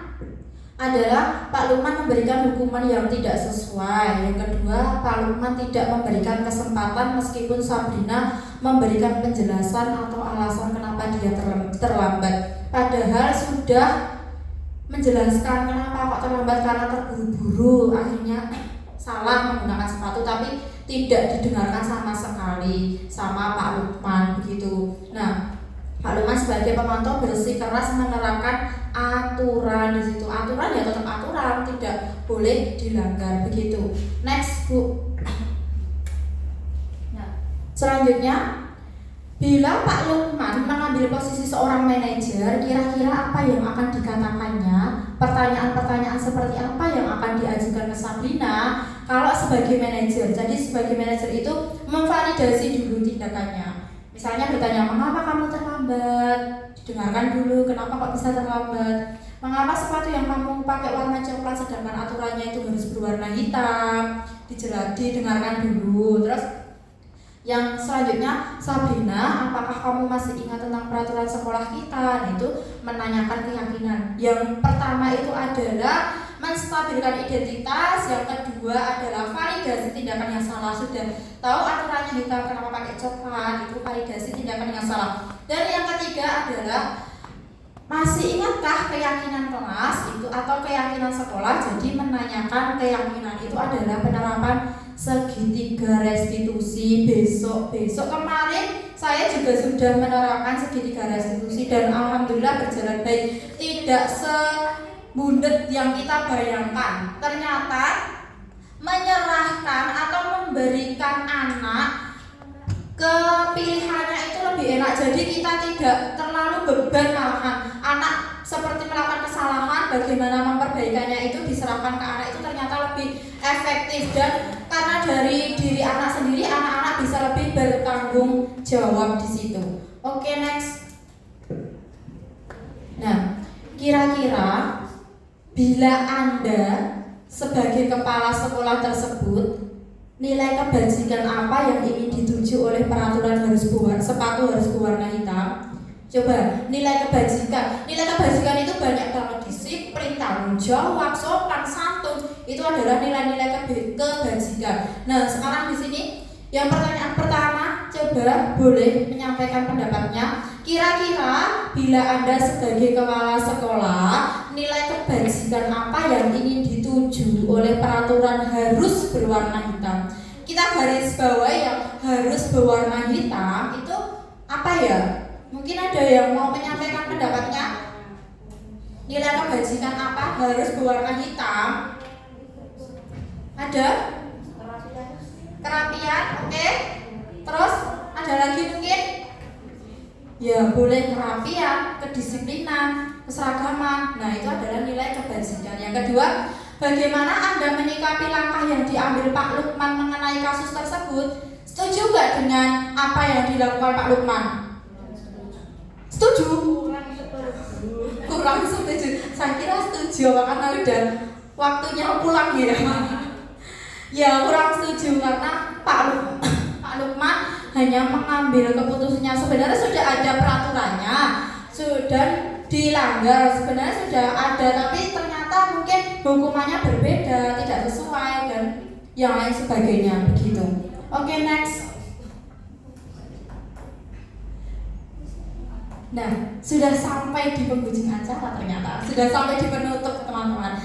adalah Pak Lukman memberikan hukuman yang tidak sesuai. Yang kedua, Pak Lukman tidak memberikan kesempatan meskipun Sabrina memberikan penjelasan atau alasan kenapa dia terlambat. Padahal sudah menjelaskan kenapa kok terlambat, karena terburu-buru, akhirnya salah menggunakan sepatu, tapi tidak didengarkan sama sekali sama Pak Lukman begitu. Nah, Pak Lukman sebagai pemantau bersikeras menerapkan aturan di situ. Aturan ya tetap aturan, tidak boleh dilanggar begitu. Next, Bu. Nah, selanjutnya, bila Pak Lukman mengambil posisi seorang manajer, kira-kira apa yang akan dikatakannya? Pertanyaan-pertanyaan seperti apa yang akan diajukan ke Sabrina kalau sebagai manajer? Jadi sebagai manajer itu memvalidasi dulu tindakannya. Misalnya bertanya, mengapa kamu terlambat? Dengarkan dulu, kenapa kok bisa terlambat? Mengapa sepatu yang kamu pakai warna coklat sedangkan aturannya itu harus berwarna hitam? Didengarkan dulu. Terus yang selanjutnya, Sabrina, apakah kamu masih ingat tentang peraturan sekolah kita? Nah, itu menanyakan keyakinan. Yang pertama itu adalah menstabilkan identitas, yang kedua adalah validasi tindakan yang salah. Sudah tahu aturannya hitam, kenapa pakai coklat? Itu validasi tindakan yang salah. Dan yang ketiga adalah masih ingatkah keyakinan kelas itu atau keyakinan sekolah? Jadi menanyakan keyakinan itu adalah penerapan segitiga restitusi. Besok kemarin saya juga sudah menerapkan segitiga restitusi dan alhamdulillah berjalan baik. Tidak sebundet yang kita bayangkan. Ternyata menyerahkan atau memberikan anak ke pilihannya itu lebih enak. Jadi kita tidak terlalu beban, malahan anak seperti melakukan kesalahan, bagaimana memperbaikannya itu diserahkan ke anak itu ternyata lebih efektif. Dan karena dari diri anak sendiri, anak-anak bisa lebih bertanggung jawab di situ. Oke, next. Nah, kira-kira bila Anda sebagai kepala sekolah tersebut, nilai kebajikan apa yang ingin dituju oleh peraturan sepatu harus berwarna hitam? Coba, nilai kebajikan itu banyak banget, disiplin, tanggung jawab, sopan, santun. Itu adalah nilai-nilai kebajikan. Nah, sekarang di sini yang pertanyaan pertama, coba boleh menyampaikan pendapatnya. Kira-kira bila Anda sebagai kepala sekolah, nilai kebajikan apa yang ingin dituju oleh peraturan harus berwarna hitam? Kita garis bawah yang harus berwarna hitam itu apa ya? Mungkin ada yang mau menyampaikan pendapatnya? Nilai kebajikan apa harus berwarna hitam? Ada? Kerapian, oke. Terus ada lagi mungkin? Ya boleh kerapian, kedisiplinan, keseragaman. Nah itu adalah nilai kebajikan. Yang kedua, bagaimana Anda menyikapi langkah yang diambil Pak Lukman mengenai kasus tersebut? Setuju nggak dengan apa yang dilakukan Pak Lukman? Setuju? Kurang setuju. Saya kira setuju karena udah waktunya pulang ya. Ya kurang setuju karena Pak Lukman hanya mengambil keputusannya. Sebenarnya sudah ada peraturannya, sudah dilanggar, sebenarnya sudah ada, tapi ternyata mungkin hukumannya berbeda, tidak sesuai dan yang lain sebagainya begitu. Oke, next. Nah, sudah sampai di penghujung acara ternyata, sudah sampai di penutup teman-teman.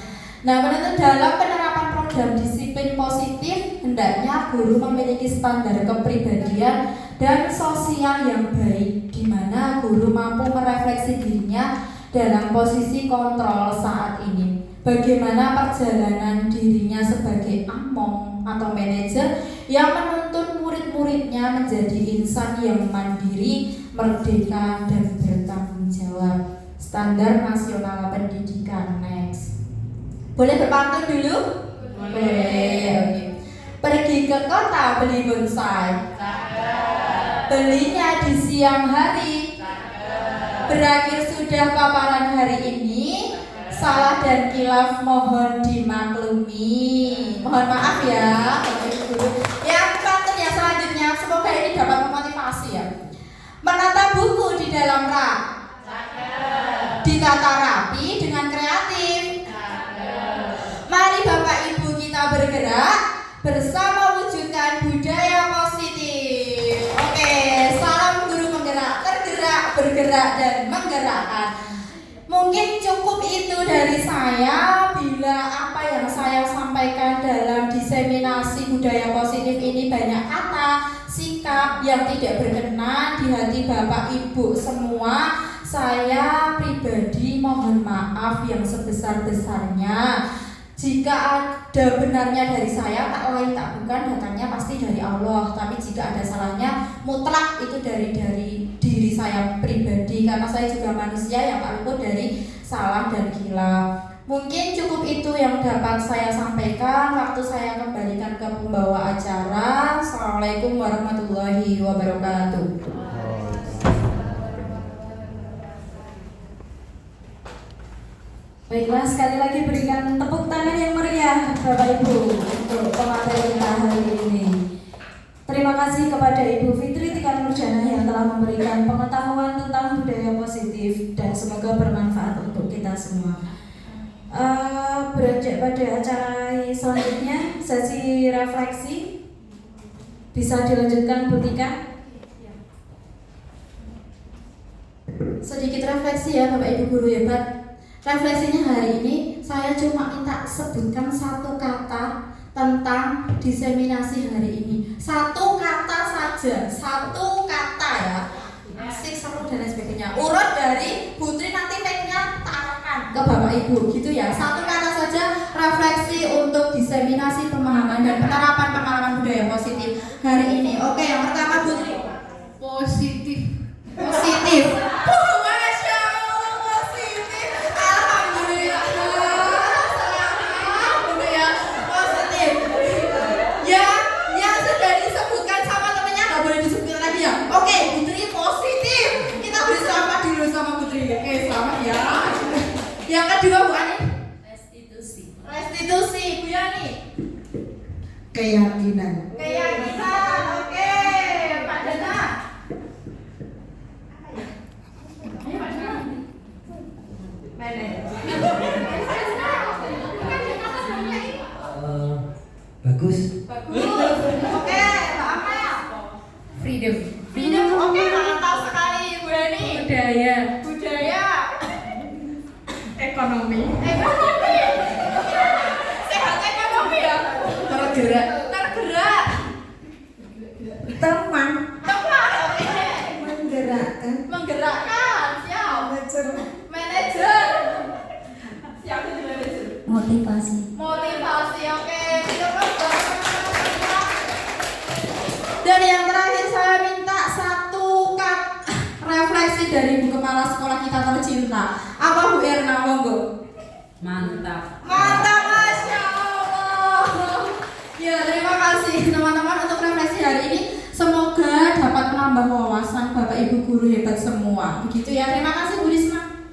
Nah, dalam penerapan program disiplin positif, hendaknya guru memiliki standar kepribadian dan sosial yang baik, di mana guru mampu merefleksi dirinya dalam posisi kontrol saat ini. Bagaimana perjalanan dirinya sebagai among atau manajer yang menuntun murid-muridnya menjadi insan yang mandiri, merdeka, dan bertanggung jawab. Standar nasional pendidikan. Next. Boleh berpantun dulu? Boleh. Oke. Pergi ke kota beli bonsai. Belinya di siang hari. Berakhir sudah paparan hari ini. Salah dan kilaf mohon dimaklumi. Mohon maaf ya. Yang pantun yang selanjutnya, semoga ini dapat memotivasi ya. Menata buku di dalam rak. Ditata rapi dengan kreatif. Mari Bapak Ibu kita bergerak bersama wujudkan budaya positif. Oke, salam guru menggerak, tergerak, bergerak, dan menggerakkan. Mungkin cukup itu dari saya. Bila apa yang saya sampaikan dalam diseminasi budaya positif ini banyak kata, sikap yang tidak berkenan di hati Bapak Ibu semua, saya pribadi mohon maaf yang sebesar-besarnya. Jika ada benarnya dari saya, tak lain tak bukan, datangnya pasti dari Allah. Tapi jika ada salahnya, mutlak itu dari diri saya pribadi, karena saya juga manusia yang tak luput dari salah dan hilaf. Mungkin cukup itu yang dapat saya sampaikan. Waktu saya kembalikan ke pembawa acara. Assalamualaikum warahmatullahi wabarakatuh. Baiklah, sekali lagi berikan tepuk tangan yang meriah Bapak Ibu untuk pemateri kita hari ini. Terima kasih kepada Ibu Fitri Tikan Nurjana yang telah memberikan pengetahuan tentang budaya positif dan semoga bermanfaat untuk kita semua. Beranjak pada acara selanjutnya, sesi refleksi bisa dilanjutkan Bu Tika. Sedikit refleksi ya Bapak Ibu guru hebat. Refleksinya hari ini saya cuma minta sebutkan satu kata tentang diseminasi hari ini. Satu kata saja, satu kata ya. Asik, seru dan lain sebagainya. Urut dari Putri, nanti tag-nya tak arahkan ke Bapak Ibu gitu ya. Satu kata saja refleksi untuk diseminasi pemahaman dan penerapan pengalaman budaya positif hari ini. Oke, yang pertama Putri. Positif. Positif. Masya Allah, positif. Alhamdulillah. Alhamdulillah, positif. Ya, yang sudah disebutkan sama temennya nggak boleh disebutkan lagi ya. Oke, Putri positif. Kita beri selamat dulu sama Putri. Oke, selamat ya. Yang kedua Bu Ani. Restitusi. Bu Yani. Keyakinan. Keyakinan. Oke, Pak Dana. Bagus. Oke, Mbak Amel. Freedom. Freedom. Oke, mantap sekali Ibu Yani. Budaya. Ekonomi. Sehat ekonomi ya. Tergerak. Teman. Oke. Menggerakkan. Menggerakkan. Siap. Manajer. Manajer. Siap. Motivasi. Motivasi. Oke. Dan yang terakhir saya minta satu refleksi dari Bu Kepala Sekolah kita tercinta. Apa Bu Erna, monggo? Mantap. Mantap, Masya Allah. Ya, terima kasih teman-teman untuk refleksi hari ini. Semoga dapat menambah wawasan Bapak Ibu guru hebat semua. Begitu ya, terima kasih Bu Risma.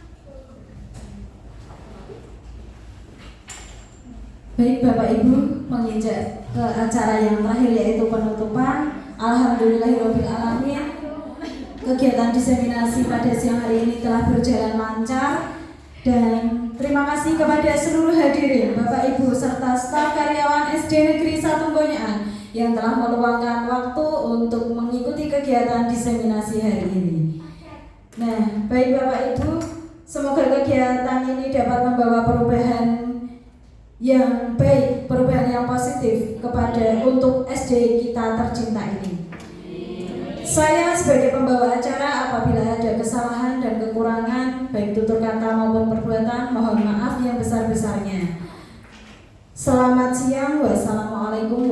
Baik Bapak Ibu, menginjak ke acara yang terakhir yaitu penutupan. Alhamdulillahirrahmanirrahim. Kegiatan diseminasi pada siang hari ini telah berjalan lancar. Dan terima kasih kepada seluruh hadirin, Bapak Ibu serta staf karyawan SD Negeri 1 Bonyaan yang telah meluangkan waktu untuk mengikuti kegiatan diseminasi hari ini. Nah, baik Bapak Ibu, semoga kegiatan ini dapat membawa perubahan yang baik, perubahan yang positif kepada untuk SD kita tercinta ini. Saya sebagai pembawa acara, apabila ada kesalahan dan kekurangan baik tutur kata maupun perbuatan, mohon maaf yang besar-besarnya. Selamat siang, wassalamualaikum